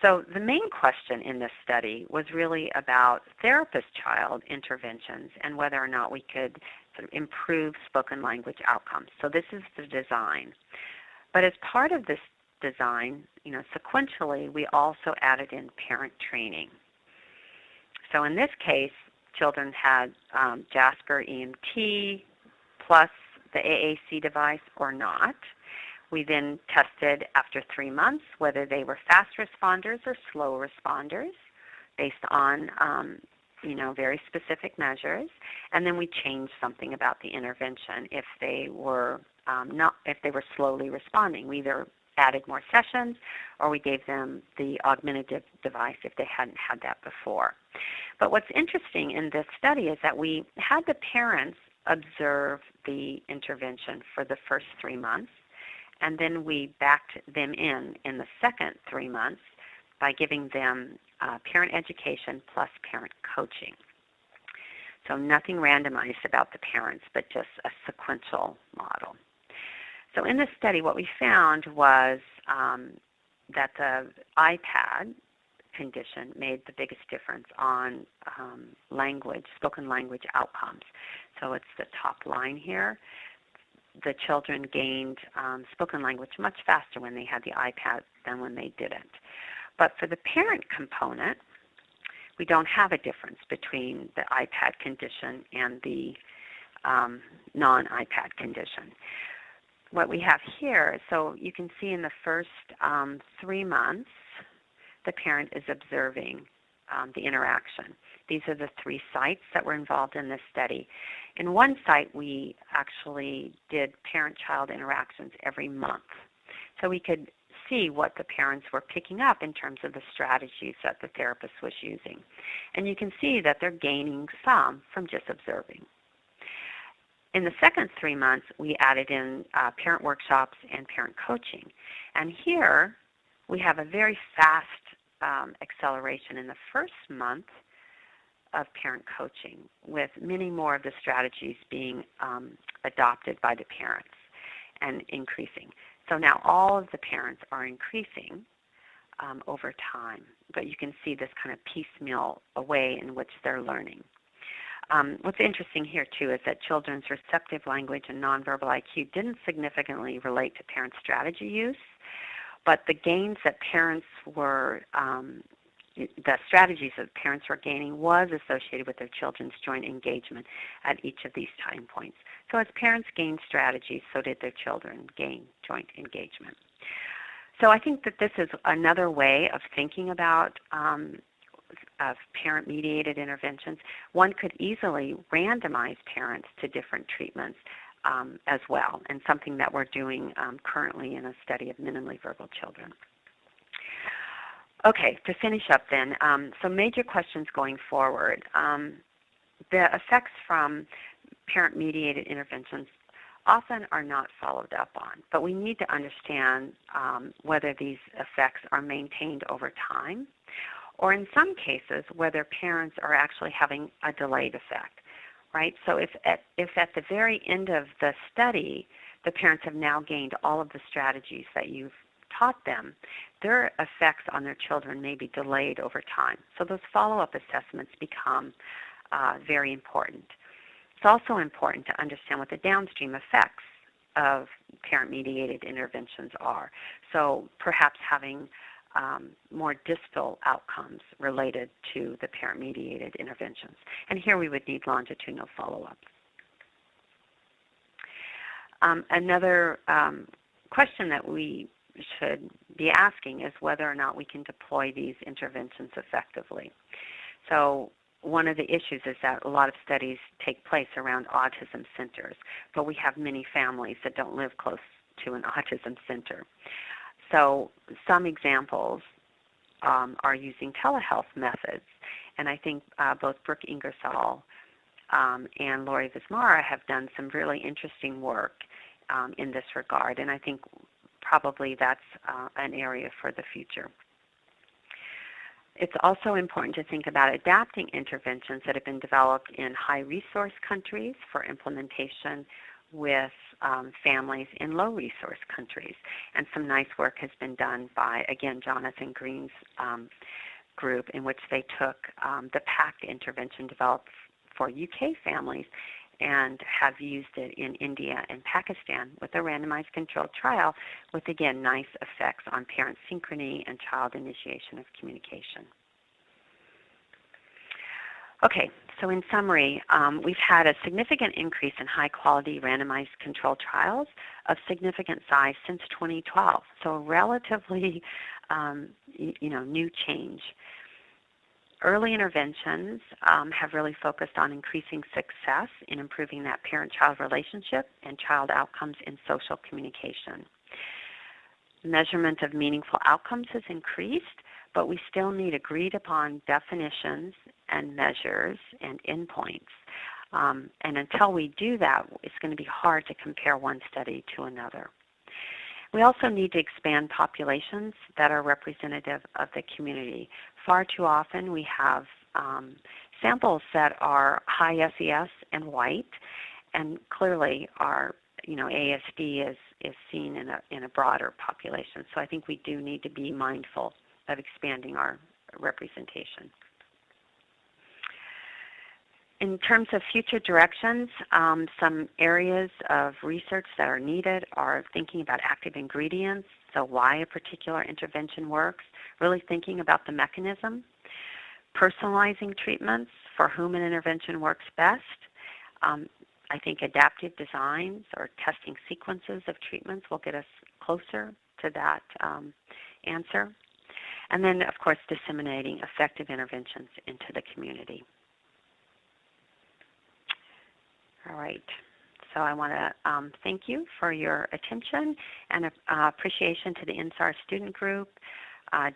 So the main question in this study was really about therapist-child interventions and whether or not we could sort of improve spoken language outcomes. So this is the design. But as part of this design, sequentially, we also added in parent training. So in this case, children had JASPER EMT plus the AAC device or not. We then tested after 3 months whether they were fast responders or slow responders based on very specific measures, and then we changed something about the intervention if they were slowly responding. We either added more sessions or we gave them the augmentative device if they hadn't had that before. But what's interesting in this study is that we had the parents observe the intervention for the first 3 months, and then we backed them in the second 3 months by giving them parent education plus parent coaching. So nothing randomized about the parents, but just a sequential model. So in this study, what we found was that the iPad condition made the biggest difference on spoken language outcomes. So it's the top line here. The children gained spoken language much faster when they had the iPad than when they didn't. But for the parent component, we don't have a difference between the iPad condition and the non-iPad condition. What we have here, so you can see in the first 3 months, the parent is observing the interaction. These are the 3 sites that were involved in this study. In one site, we actually did parent-child interactions every month. So we could see what the parents were picking up in terms of the strategies that the therapist was using. And you can see that they're gaining some from just observing. In the second 3 months, we added in parent workshops and parent coaching. And here, we have a very fast acceleration in the first month of parent coaching, with many more of the strategies being adopted by the parents and increasing. So now all of the parents are increasing over time, but you can see this kind of piecemeal way in which they're learning. What's interesting here, too, is that children's receptive language and nonverbal IQ didn't significantly relate to parent strategy use, but the gains that parents were, the strategies that parents were gaining was associated with their children's joint engagement at each of these time points. So as parents gained strategies, so did their children gain joint engagement. So I think that this is another way of thinking about of parent-mediated interventions. One could easily randomize parents to different treatments as well, and something that we're doing currently in a study of minimally verbal children. Okay, to finish up then, so major questions going forward. the effects from parent-mediated interventions often are not followed up on, but we need to understand whether these effects are maintained over time, or in some cases, whether parents are actually having a delayed effect, right? So if at the very end of the study, the parents have now gained all of the strategies that you've taught them, their effects on their children may be delayed over time. So those follow-up assessments become very important. It's also important to understand what the downstream effects of parent-mediated interventions are. So perhaps having more distal outcomes related to the parent-mediated interventions. And here we would need longitudinal follow-up. Another question that we should be asking is whether or not we can deploy these interventions effectively. So one of the issues is that a lot of studies take place around autism centers, but we have many families that don't live close to an autism center. So some examples are using telehealth methods, and I think both Brooke Ingersoll and Lori Vismara have done some really interesting work in this regard, and I think probably that's an area for the future. It's also important to think about adapting interventions that have been developed in high-resource countries for implementation with families in low-resource countries. And some nice work has been done by, again, Jonathan Green's group, in which they took the PACT intervention developed for UK families and have used it in India and Pakistan with a randomized controlled trial with, again, nice effects on parent synchrony and child initiation of communication. Okay, so in summary, we've had a significant increase in high-quality randomized controlled trials of significant size since 2012, so a relatively new change. Early interventions have really focused on increasing success in improving that parent-child relationship and child outcomes in social communication. Measurement of meaningful outcomes has increased, but we still need agreed upon definitions and measures and endpoints. And until we do that, it's going to be hard to compare one study to another. We also need to expand populations that are representative of the community. Far too often we have samples that are high SES and white, and clearly our ASD is seen in a broader population. So I think we do need to be mindful of expanding our representation. In terms of future directions, some areas of research that are needed are thinking about active ingredients, so why a particular intervention works, really thinking about the mechanism, personalizing treatments for whom an intervention works best. I think adaptive designs or testing sequences of treatments will get us closer to that answer. And then, of course, disseminating effective interventions into the community. All right, so I want to thank you for your attention and appreciation to the INSAR student group,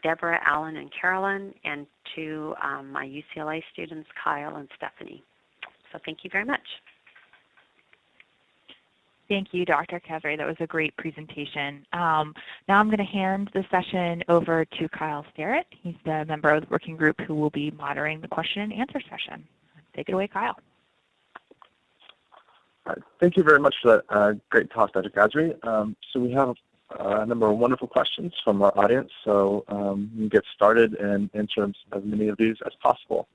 Deborah, Alan, and Carolyn, and to my UCLA students, Kyle and Stephanie. So thank you very much. Thank you, Dr. Kasari. That was a great presentation. Now I'm going to hand the session over to Kyle Starrett. He's the member of the working group who will be moderating the question and answer session. Take it away, Kyle. Thank you very much for that great talk, Dr. Kasari. So we have a number of wonderful questions from our audience, so we'll get started and answer as many of these as possible.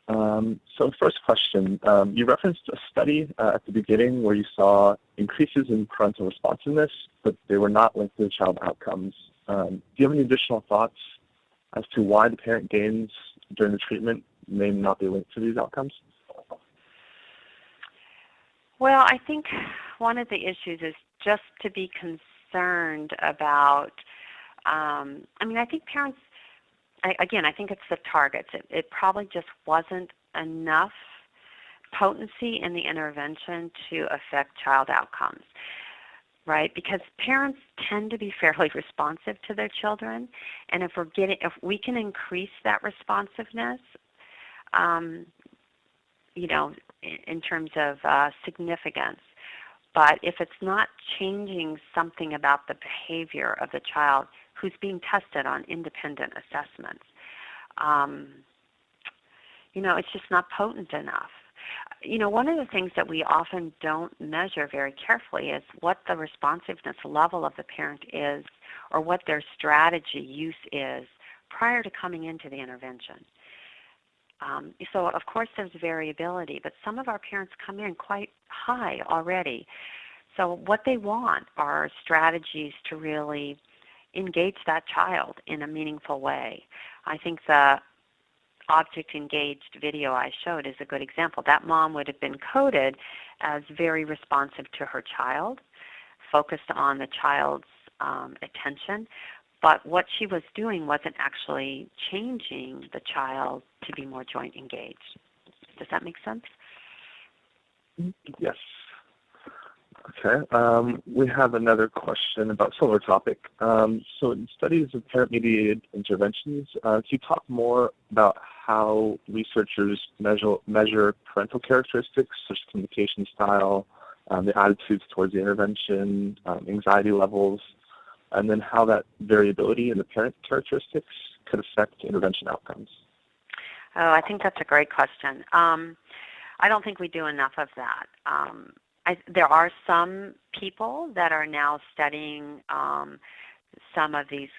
So first question, you referenced a study at the beginning where you saw increases in parental responsiveness, but they were not linked to child outcomes. Do you have any additional thoughts as to why the parent gains during the treatment may not be linked to these outcomes? Well, I think one of the issues is just to be concerned about, I think parents, again, I think it's the targets. It probably just wasn't enough potency in the intervention to affect child outcomes, right? Because parents tend to be fairly responsive to their children, and if we can increase that responsiveness, in terms of significance. But if it's not changing something about the behavior of the child who's being tested on independent assessments, it's just not potent enough. One of the things that we often don't measure very carefully is what the responsiveness level of the parent is, or what their strategy use is prior to coming into the intervention. So of course there's variability, but some of our parents come in quite high already. So what they want are strategies to really engage that child in a meaningful way. I think the object-engaged video I showed is a good example. That mom would have been coded as very responsive to her child, focused on the child's attention, but what she was doing wasn't actually changing the child to be more joint engaged. Does that make sense? Yes. Okay. We have another question about a similar topic. So in studies of parent-mediated interventions, can you talk more about how researchers measure parental characteristics, such as communication style, the attitudes towards the intervention, anxiety levels, and then how that variability in the parent characteristics could affect intervention outcomes? Oh, I think that's a great question. I don't think we do enough of that. There are some people that are now studying some of these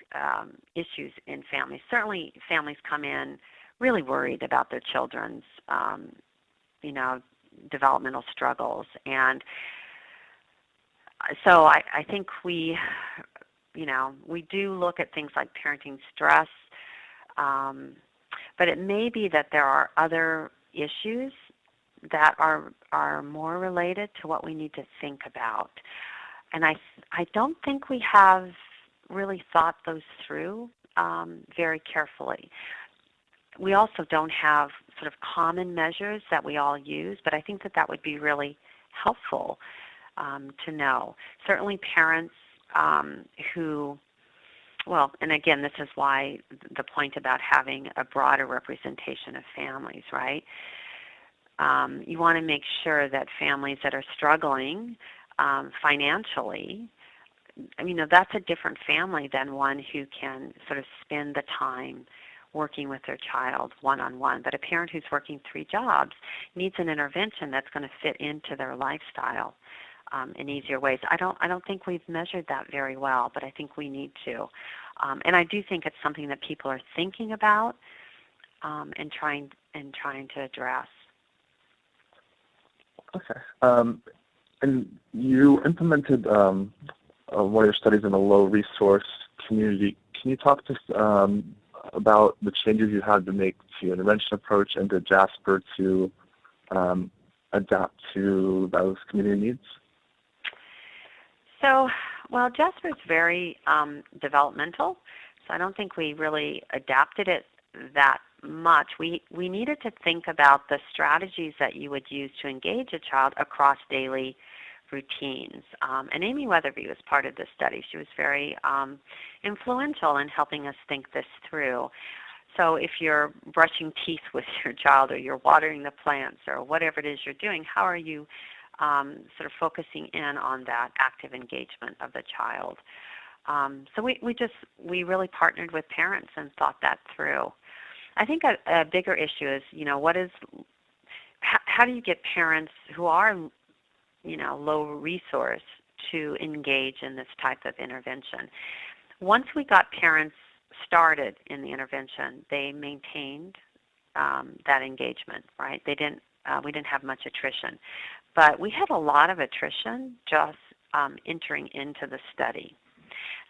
issues in families. Certainly families come in really worried about their children's, developmental struggles. And so I think we do look at things like parenting stress, but it may be that there are other issues that are more related to what we need to think about. And I don't think we have really thought those through very carefully. We also don't have sort of common measures that we all use, but I think that would be really helpful to know. Certainly parents and again, this is why the point about having a broader representation of families, right? You want to make sure that families that are struggling financially, that's a different family than one who can sort of spend the time working with their child one-on-one. But a parent who's working 3 jobs needs an intervention that's going to fit into their lifestyle in easier ways. I don't think we've measured that very well, but I think we need to. And I do think it's something that people are thinking about and trying to address. Okay. And you implemented one of your studies in a low-resource community. Can you talk to us about the changes you had to make to your intervention approach and to Jasper to adapt to those community needs? So, Jasper's very developmental, so I don't think we really adapted it that much. We needed to think about the strategies that you would use to engage a child across daily routines. And Amy Weatherby was part of this study. She was very influential in helping us think this through. So if you're brushing teeth with your child, or you're watering the plants, or whatever it is you're doing, how are you sort of focusing in on that active engagement of the child? So we really partnered with parents and thought that through. I think a bigger issue is, how do you get parents who are, low resource to engage in this type of intervention? Once we got parents started in the intervention, they maintained that engagement, right? We didn't have much attrition. But we had a lot of attrition just entering into the study.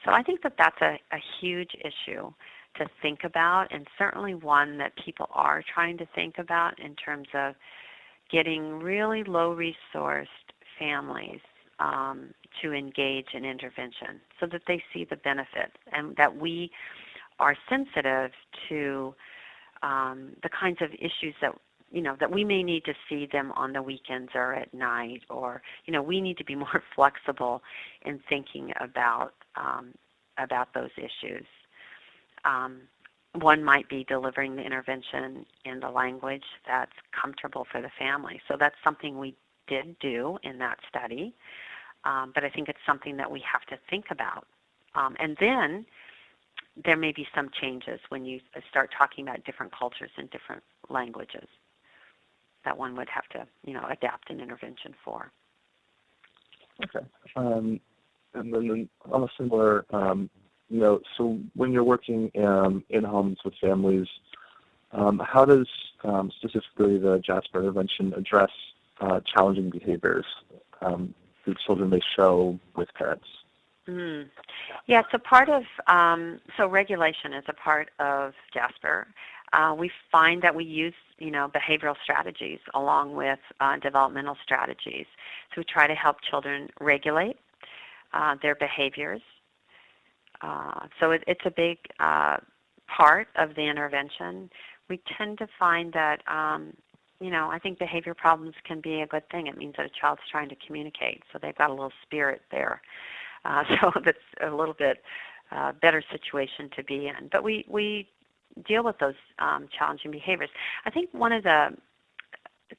So I think that's a huge issue to think about, and certainly one that people are trying to think about in terms of getting really low-resourced families to engage in intervention so that they see the benefit, and that we are sensitive to the kinds of issues that we may need to see them on the weekends or at night, or we need to be more flexible in thinking about those issues. one might be delivering the intervention in the language that's comfortable for the family. So that's something we did do in that study, but I think it's something that we have to think about. And then there may be some changes when you start talking about different cultures and different languages that one would have to, adapt an intervention for. Okay. And then on a similar note, so when you're working in homes with families, how does specifically the Jasper intervention address challenging behaviors that children may show with parents? Yeah, so part of, regulation is a part of Jasper. We find that we use, behavioral strategies along with developmental strategies. So we try to help children regulate their behaviors. So it's a big part of the intervention. We tend to find that, I think behavior problems can be a good thing. It means that a child's trying to communicate, so they've got a little spirit there. So that's a little bit better situation to be in. But we deal with those challenging behaviors. I think one of the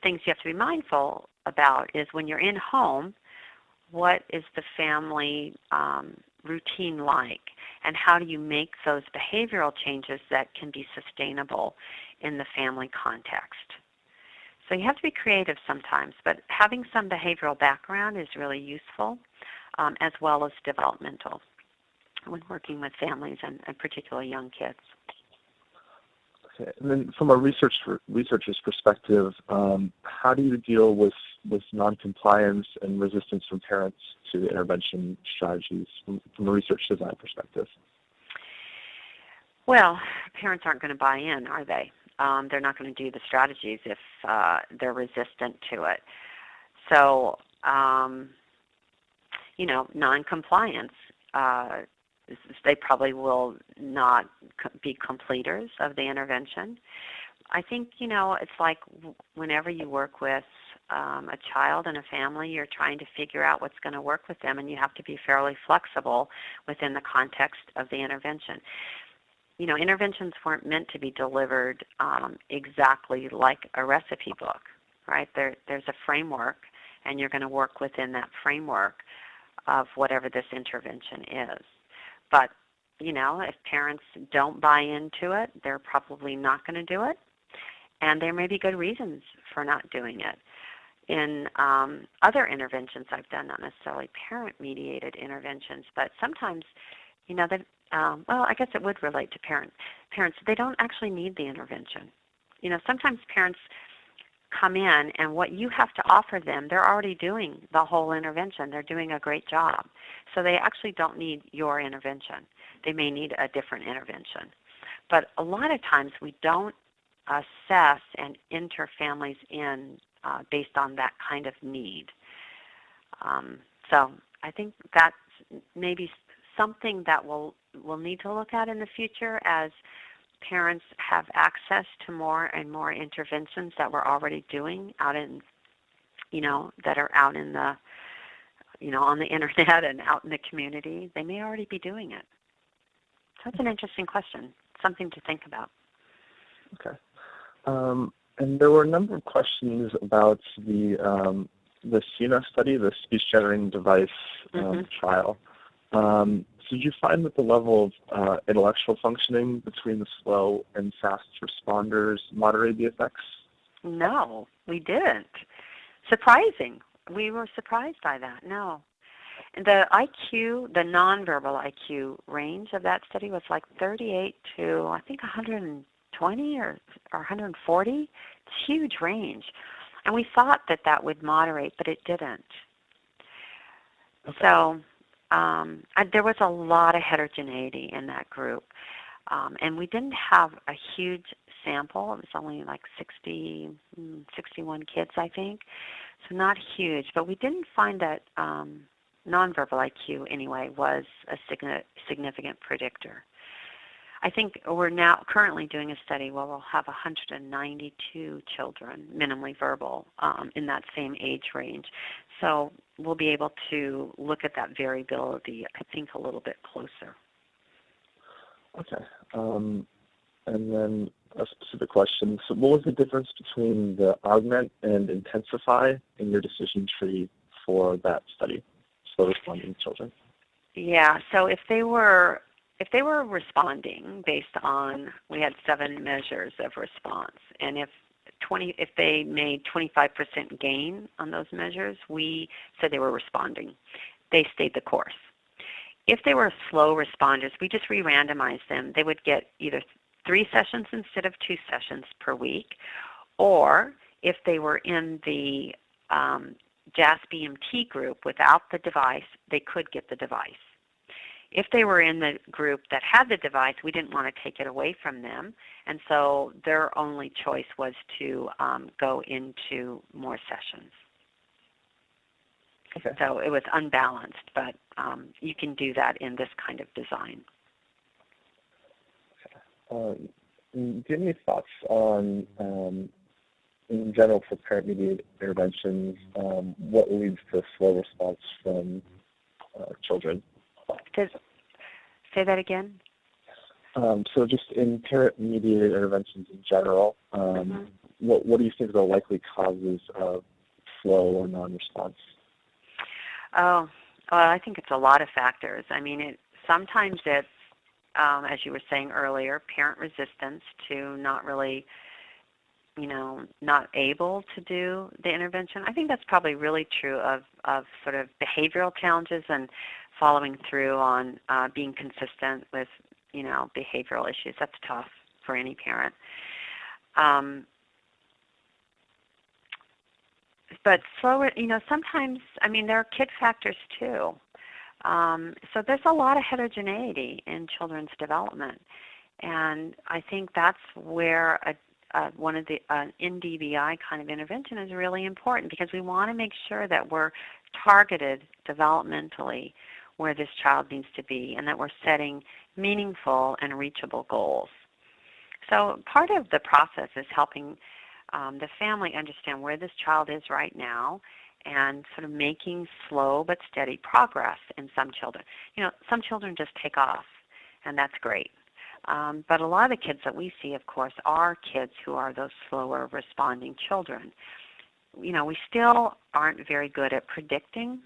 things you have to be mindful about is when you're in home, what is the family routine like, and how do you make those behavioral changes that can be sustainable in the family context? So you have to be creative sometimes, but having some behavioral background is really useful, as well as developmental when working with families and particularly young kids. Okay. And then from a researcher's perspective, how do you deal with noncompliance and resistance from parents to the intervention strategies from a research design perspective? Well, parents aren't going to buy in, are they? They're not going to do the strategies if they're resistant to it. So, noncompliance, they probably will not be completers of the intervention. I think, it's like whenever you work with a child and a family, you're trying to figure out what's going to work with them, and you have to be fairly flexible within the context of the intervention. Interventions weren't meant to be delivered exactly like a recipe book, right? There's a framework, and you're going to work within that framework of whatever this intervention is. But, if parents don't buy into it, they're probably not going to do it, and there may be good reasons for not doing it. In other interventions I've done, not necessarily parent-mediated interventions, but sometimes, I guess it would relate to parents. They don't actually need the intervention. Sometimes parents come in, and what you have to offer them, they're already doing the whole intervention. They're doing a great job. So they actually don't need your intervention. They may need a different intervention. But a lot of times we don't assess and enter families in based on that kind of need. So I think that's maybe something that we'll need to look at in the future as parents have access to more and more interventions that we're already doing out in, that are out in the, on the internet and out in the community. They may already be doing it. So that's an interesting question, something to think about. Okay. And there were a number of questions about the SINA study, the speech-generating device trial. So did you find that the level of intellectual functioning between the slow and fast responders moderated the effects? No, we didn't. Surprising. We were surprised by that. No. The IQ, the nonverbal IQ range of that study was like 38 to, I think, 120 or 140. It's a huge range. And we thought that would moderate, but it didn't. Okay. So there was a lot of heterogeneity in that group. And we didn't have a huge sample. It was only like 61 kids, I think. So not huge. But we didn't find that nonverbal IQ, anyway, was a significant predictor. I think we're now currently doing a study where we'll have 192 children, minimally verbal, in that same age range. So we'll be able to look at that variability, I think, a little bit closer. Okay. And And then a specific question. So what was the difference between the augment and intensify in your decision tree for that study, slow responding children? Yeah, so if they were responding based on, we had 7 measures of response, and if they made 25% gain on those measures, we said they were responding. They stayed the course. If they were slow responders, we just re-randomized them. They would get either 3 sessions instead of 2 sessions per week, or if they were in the JAS-BMT group without the device, they could get the device. If they were in the group that had the device, we didn't want to take it away from them, and so their only choice was to go into more sessions. Okay. So it was unbalanced, but you can do that in this kind of design. Do you have any thoughts on, in general for parent-mediated interventions, what leads to slow response from children? Say that again? So just in parent-mediated interventions in general, what do you think are the likely causes of slow or non-response? Oh, well, I think it's a lot of factors. I mean, sometimes it's, as you were saying earlier, parent resistance to not really, not able to do the intervention. I think that's probably really true of sort of behavioral challenges and following through on being consistent with, behavioral issues. That's tough for any parent. But slower, sometimes, there are kid factors too. So there's a lot of heterogeneity in children's development. And I think that's where one of the NDBI kind of intervention is really important, because we want to make sure that we're targeted developmentally where this child needs to be, and that we're setting meaningful and reachable goals. So part of the process is helping the family understand where this child is right now and sort of making slow but steady progress in some children. Some children just take off, and that's great. But a lot of the kids that we see, of course, are kids who are those slower responding children. We still aren't very good at predicting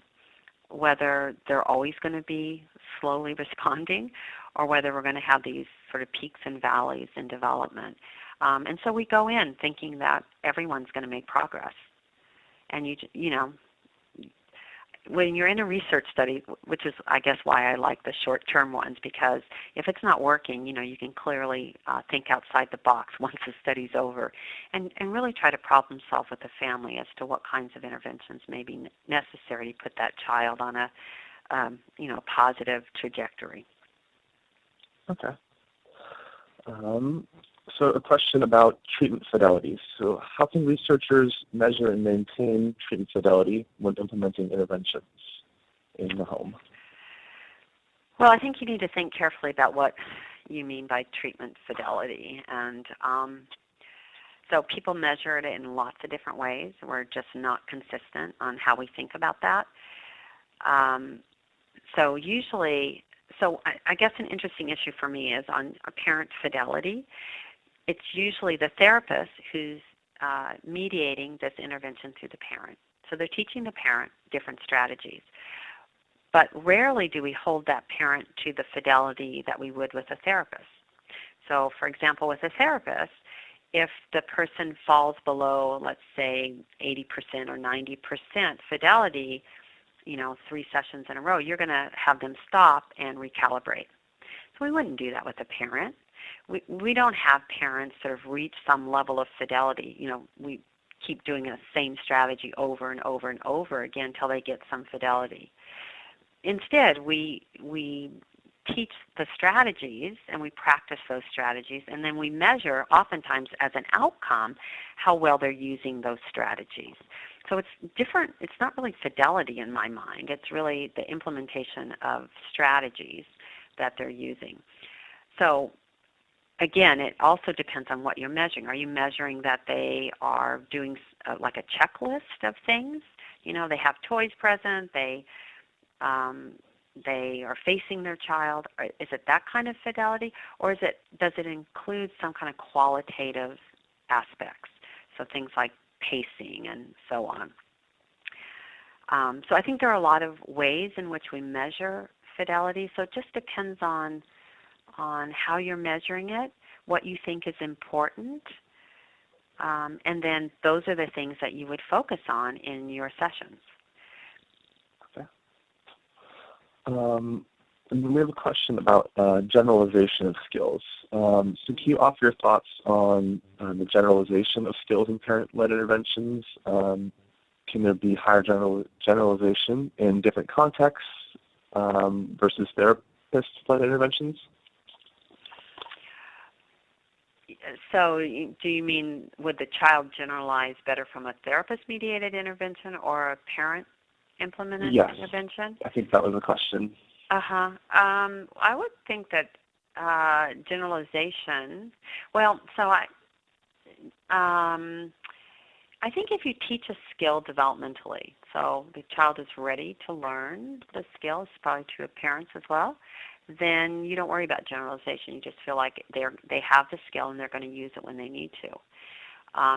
whether they're always going to be slowly responding or whether we're going to have these sort of peaks and valleys in development. And so we go in thinking that everyone's going to make progress. And when you're in a research study, which is, I guess, why I like the short-term ones, because if it's not working, you can clearly think outside the box once the study's over and really try to problem solve with the family as to what kinds of interventions may be necessary to put that child on a positive trajectory. Okay. So a question about treatment fidelity. So how can researchers measure and maintain treatment fidelity when implementing interventions in the home? Well, I think you need to think carefully about what you mean by treatment fidelity. And so people measure it in lots of different ways. We're just not consistent on how we think about that. So I guess an interesting issue for me is on parent fidelity. It's usually the therapist who's mediating this intervention through the parent. So they're teaching the parent different strategies. But rarely do we hold that parent to the fidelity that we would with a therapist. So for example, with a therapist, if the person falls below, let's say, 80% or 90% fidelity, 3 sessions in a row, you're going to have them stop and recalibrate. So we wouldn't do that with a parent. We don't have parents sort of reach some level of fidelity. We keep doing the same strategy over and over and over again until they get some fidelity. Instead, we teach the strategies and we practice those strategies, and then we measure, oftentimes as an outcome, how well they're using those strategies. So it's different. It's not really fidelity in my mind. It's really the implementation of strategies that they're using. So again, it also depends on what you're measuring. Are you measuring that they are doing like a checklist of things? They have toys present. They they are facing their child? Or is it that kind of fidelity, or does it include some kind of qualitative aspects? So things like pacing and so on. So I think there are a lot of ways in which we measure fidelity. So it just depends on how you're measuring it, what you think is important, and then those are the things that you would focus on in your sessions. Okay. And we have a question about generalization of skills. So can you offer your thoughts on the generalization of skills in parent-led interventions? Can there be higher generalization in different contexts versus therapist-led interventions? So do you mean would the child generalize better from a therapist-mediated intervention or a parent-implemented intervention? I think that was the question. I would think that generalization, well, so I think if you teach a skill developmentally, so the child is ready to learn the skill, it's probably true of parents as well, then you don't worry about generalization. You just feel like they have the skill and they're going to use it when they need to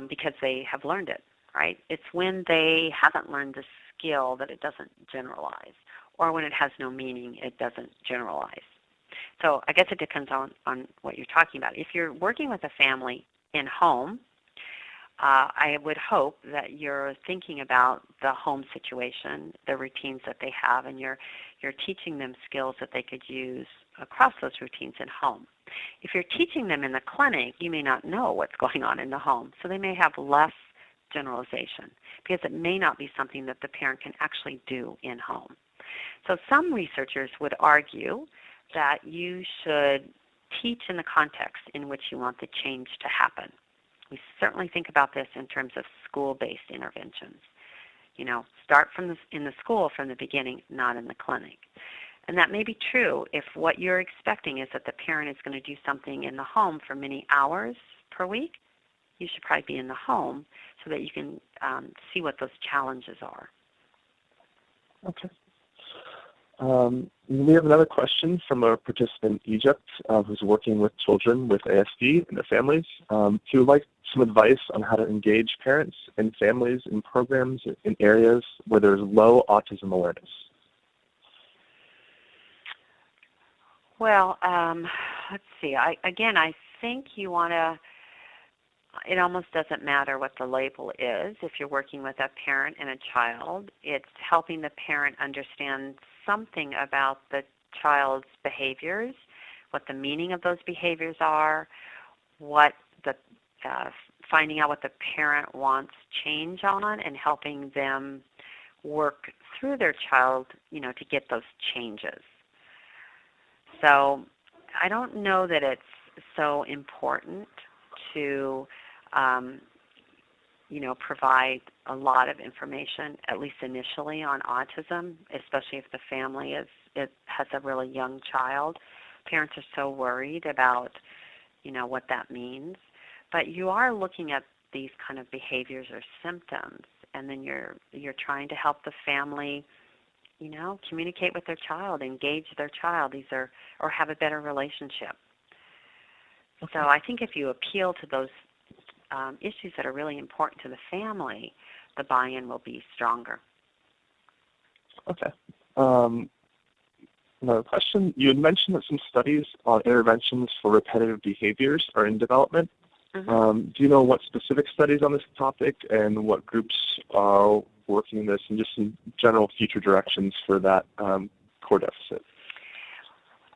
because they have learned it, right? It's when they haven't learned the skill that it doesn't generalize, or when it has no meaning, it doesn't generalize. So I guess it depends on what you're talking about. If you're working with a family in home, I would hope that you're thinking about the home situation, the routines that they have, and you're teaching them skills that they could use across those routines in home. If you're teaching them in the clinic, you may not know what's going on in the home, so they may have less generalization because it may not be something that the parent can actually do in home. So some researchers would argue that you should teach in the context in which you want the change to happen. We certainly think about this in terms of school-based interventions. You know, start in the school from the beginning, not in the clinic. And that may be true if what you're expecting is that the parent is going to do something in the home for many hours per week. You should probably be in the home so that you can see what those challenges are. Okay. We have another question from a participant in Egypt who's working with children with ASD and their families. He would like some advice on how to engage parents and families in programs in areas where there's low autism awareness. Well, let's see. I think you want to, it almost doesn't matter what the label is. If you're working with a parent and a child, it's helping the parent understand something about the child's behaviors, what the meaning of those behaviors are, what the finding out what the parent wants change on, and helping them work through their child, to get those changes. So I don't know that it's so important to provide a lot of information, at least initially, on autism, especially if the family has a really young child. Parents are so worried about, what that means. But you are looking at these kind of behaviors or symptoms, and then you're trying to help the family, communicate with their child, engage their child, or have a better relationship. Okay. So I think if you appeal to those issues that are really important to the family, the buy-in will be stronger. Okay. Another question. You had mentioned that some studies on interventions for repetitive behaviors are in development. Mm-hmm. Do you know what specific studies on this topic and what groups are working this, and just some general future directions for that core deficit?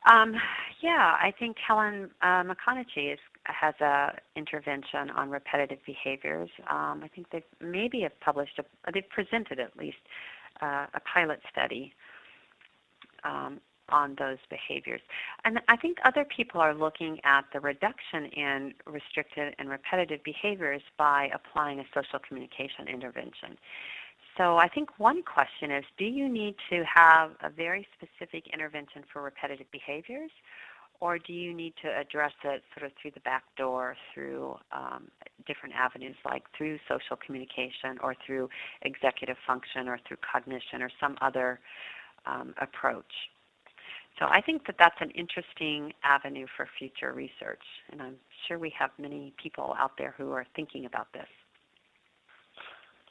I think Helen McConaughey has an intervention on repetitive behaviors. I think they maybe have published, they've presented at least a pilot study on those behaviors. And I think other people are looking at the reduction in restricted and repetitive behaviors by applying a social communication intervention. So I think one question is, do you need to have a very specific intervention for repetitive behaviors, or do you need to address it sort of through the back door, through different avenues, like through social communication or through executive function or through cognition or some other approach? So I think that that's an interesting avenue for future research, and I'm sure we have many people out there who are thinking about this.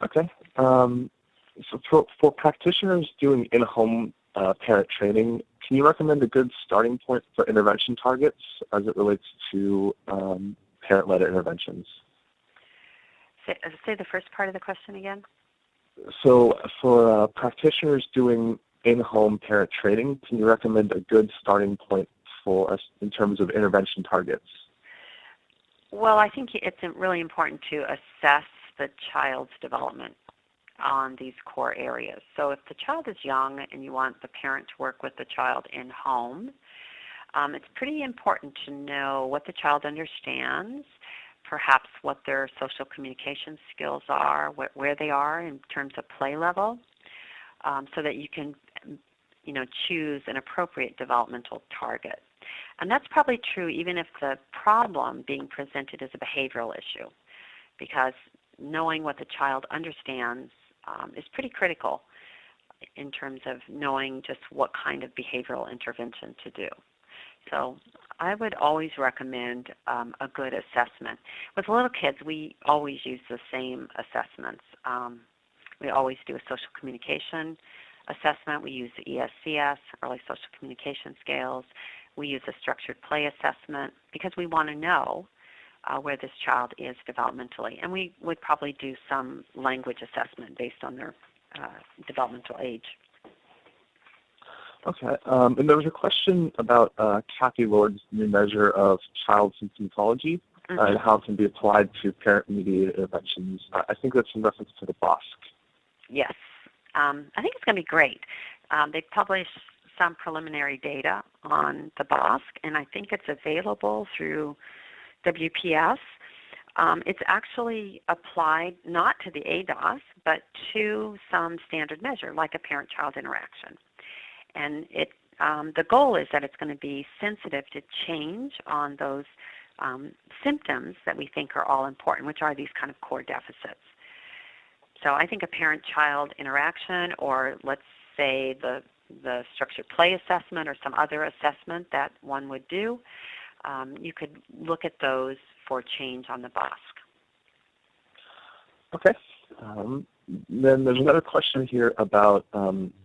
Okay. So for practitioners doing in-home parent training, can you recommend a good starting point for intervention targets as it relates to parent-led interventions? Say the first part of the question again. So for practitioners doing in-home parent training, can you recommend a good starting point for us in terms of intervention targets? Well, I think it's really important to assess the child's development on these core areas. So if the child is young and you want the parent to work with the child in home, it's pretty important to know what the child understands, perhaps what their social communication skills are, where they are in terms of play level, so that you can choose an appropriate developmental target. And that's probably true even if the problem being presented is a behavioral issue, because knowing what the child understands is pretty critical in terms of knowing just what kind of behavioral intervention to do. So I would always recommend a good assessment. With little kids, we always use the same assessments. We always do a social communication assessment. We use the ESCS, Early Social Communication Scales. We use a structured play assessment because we want to know where this child is developmentally. And we would probably do some language assessment based on their developmental age. Okay. And there was a question about Kathy Lord's new measure of child symptomatology and how it can be applied to parent-mediated interventions. I think that's in reference to the BOSC. Yes. I think it's going to be great. They published some preliminary data on the BOSC, and I think it's available through WPS. It's actually applied not to the ADOS, but to some standard measure, like a parent-child interaction. And the goal is that it's going to be sensitive to change on those symptoms that we think are all important, which are these kind of core deficits. So I think a parent-child interaction, or let's say the structured play assessment or some other assessment that one would do, you could look at those for change on the BOSC. Okay. Then there's another question here about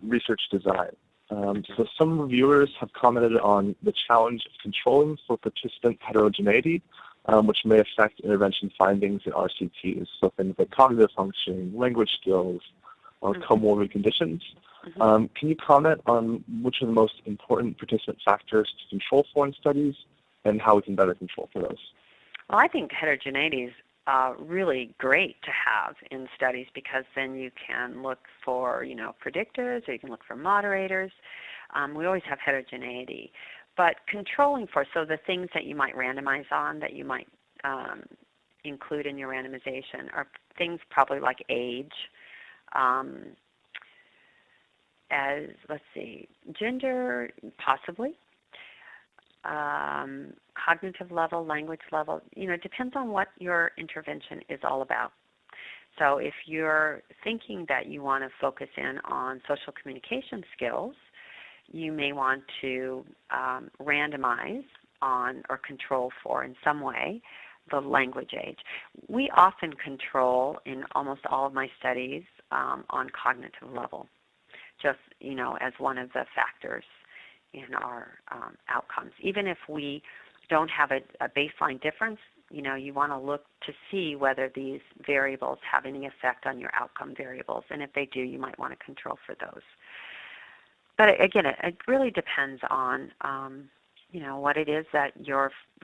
research design. So some reviewers have commented on the challenge of controlling for participant heterogeneity, which may affect intervention findings in RCTs, so things like cognitive functioning, language skills, or comorbid conditions. Can you comment on which are the most important participant factors to control for in studies and how we can better control for those? Well, I think heterogeneity is really great to have in studies, because then you can look for, predictors, or you can look for moderators. We always have heterogeneity. But controlling for, so the things that you might randomize on, that you might include in your randomization, are things probably like age, gender, possibly, cognitive level, language level. It depends on what your intervention is all about. So if you're thinking that you want to focus in on social communication skills, you may want to randomize on or control for in some way the language age. We often control in almost all of my studies on cognitive level, just as one of the factors in our outcomes. Even if we don't have a baseline difference, you want to look to see whether these variables have any effect on your outcome variables, and if they do, you might want to control for those. But again, it really depends on what it is that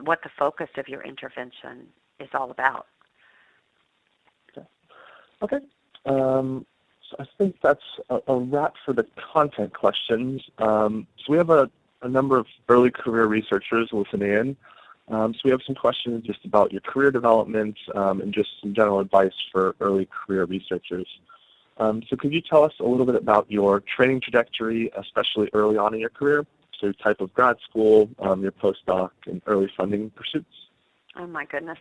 what the focus of your intervention is all about. Okay. So I think that's a wrap for the content questions. So we have a number of early career researchers listening in. So we have some questions just about your career development and just some general advice for early career researchers. So could you tell us a little bit about your training trajectory, especially early on in your career? So your type of grad school, your postdoc, and early funding pursuits? Oh my goodness.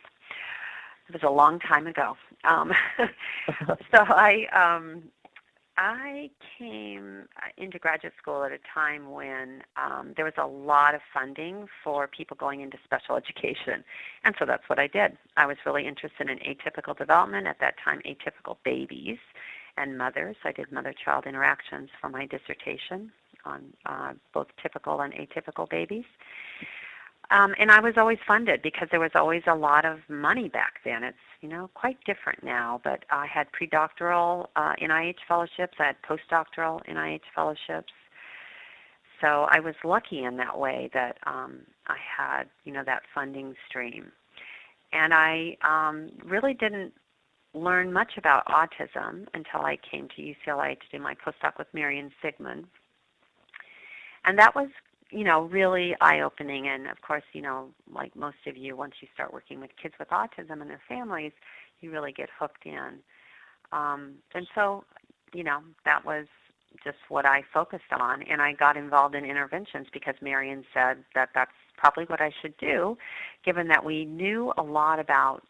It was a long time ago. So I I came into graduate school at a time when there was a lot of funding for people going into special education, and so that's what I did. I was really interested in atypical development, at that time atypical babies and mothers. I did mother-child interactions for my dissertation on both typical and atypical babies. And I was always funded because there was always a lot of money back then. It's, quite different now, but I had predoctoral NIH fellowships. I had postdoctoral NIH fellowships. So I was lucky in that way that I had, that funding stream. And I really didn't learn much about autism until I came to UCLA to do my postdoc with Marion Sigmund. And that was really eye-opening. And, of course, like most of you, once you start working with kids with autism and their families, you really get hooked in. And so, that was just what I focused on. And I got involved in interventions because Marion said that that's probably what I should do, given that we knew a lot about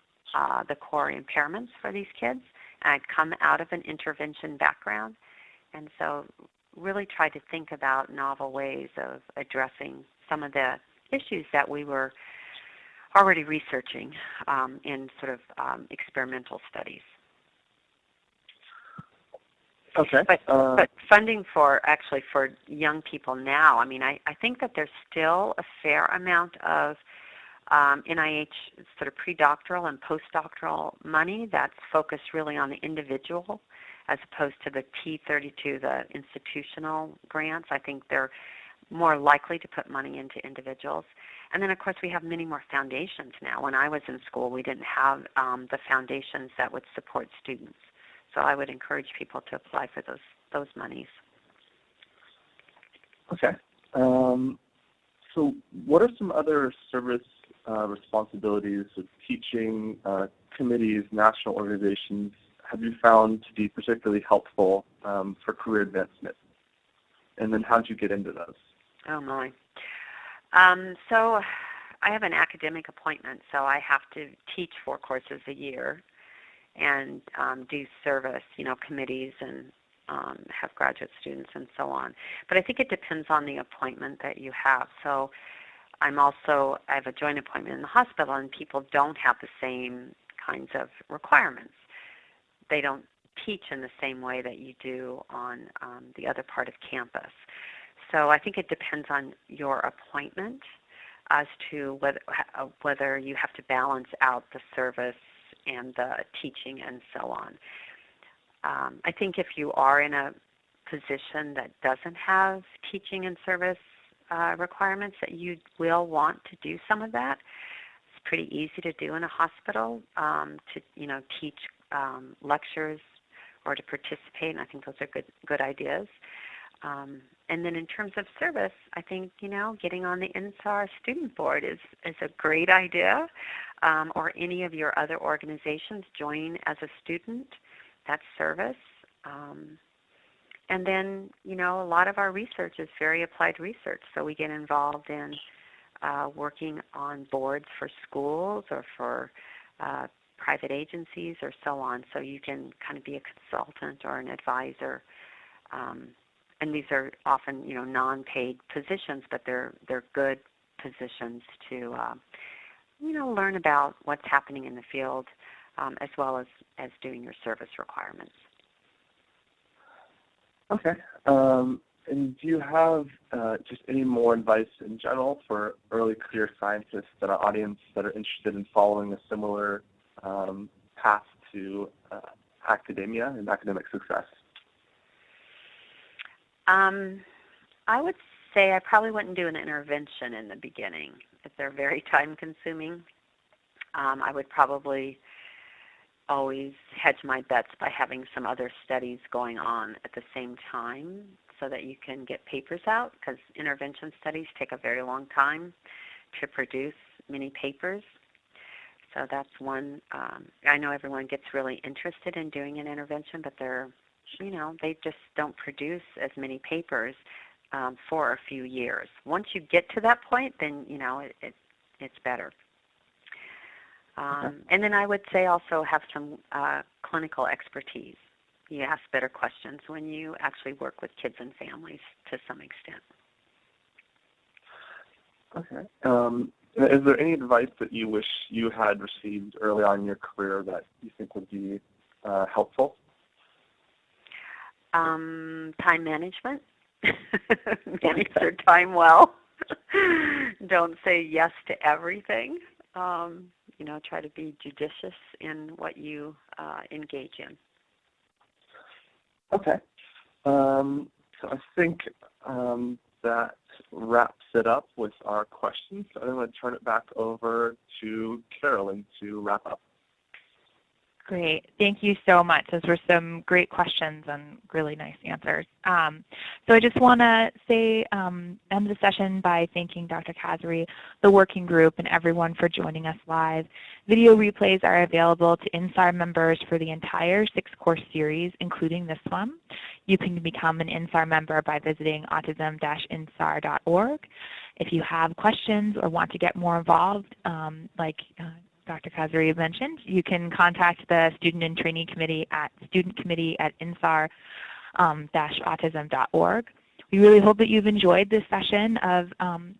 the core impairments for these kids. And I'd come out of an intervention background. And so really tried to think about novel ways of addressing some of the issues that we were already researching in sort of experimental studies. Okay. But funding for young people now, I think that there's still a fair amount of NIH sort of predoctoral and postdoctoral money that's focused really on the individual, as opposed to the T32, the institutional grants. I think they're more likely to put money into individuals. And then, of course, we have many more foundations now. When I was in school, we didn't have the foundations that would support students. So I would encourage people to apply for those monies. Okay. So what are some other service responsibilities of teaching committees, national organizations, have you found to be particularly helpful for career advancement? And then how did you get into those? Oh, my. So I have an academic appointment, so I have to teach 4 courses a year and do service, committees and have graduate students and so on. But I think it depends on the appointment that you have. So I have a joint appointment in the hospital, and people don't have the same kinds of requirements. They don't teach in the same way that you do on the other part of campus. So I think it depends on your appointment as to whether you have to balance out the service and the teaching and so on. I think if you are in a position that doesn't have teaching and service requirements, that you will want to do some of that. It's pretty easy to do in a hospital to teach lectures or to participate, and I think those are good ideas. And then in terms of service, I think getting on the INSAR student board is a great idea, or any of your other organizations. Join as a student. That's service. And then a lot of our research is very applied research, so we get involved in working on boards for schools or for private agencies or so on, so you can kind of be a consultant or an advisor. And these are often, non-paid positions, but they're good positions to, learn about what's happening in the field, as well as doing your service requirements. Okay. And do you have just any more advice in general for early career scientists in our audience that are interested in following a similar path to academia and academic success? I would say I probably wouldn't do an intervention in the beginning if they're very time-consuming. I would probably always hedge my bets by having some other studies going on at the same time so that you can get papers out, because intervention studies take a very long time to produce many papers. So that's one. I know everyone gets really interested in doing an intervention, but they just don't produce as many papers for a few years. Once you get to that point, then it's better. Okay. And then I would say also have some clinical expertise. you ask better questions when you actually work with kids and families to some extent. Okay. Is there any advice that you wish you had received early on in your career that you think would be helpful? Time management. Manage your time well. Don't say yes to everything. You know, try to be judicious in what you engage in. Okay. So I think that wraps it up with our questions. So I'm going to turn it back over to Carolyn to wrap up. Great. Thank you so much. Those were some great questions and really nice answers. So I just want to say, end the session by thanking Dr. Kasari, the working group, and everyone for joining us live. Video replays are available to INSAR members for the entire 6-course series, including this one. You can become an INSAR member by visiting autism-insar.org. If you have questions or want to get more involved, like Dr. Kasari mentioned, you can contact the Student and Trainee Committee at insar-autism.org. We really hope that you've enjoyed this session of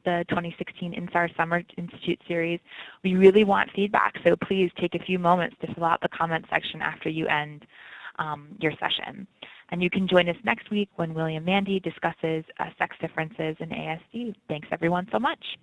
the 2016 INSAR Summer Institute Series. We really want feedback, so please take a few moments to fill out the comment section after you end your session. And you can join us next week when William Mandy discusses sex differences in ASD. Thanks everyone so much.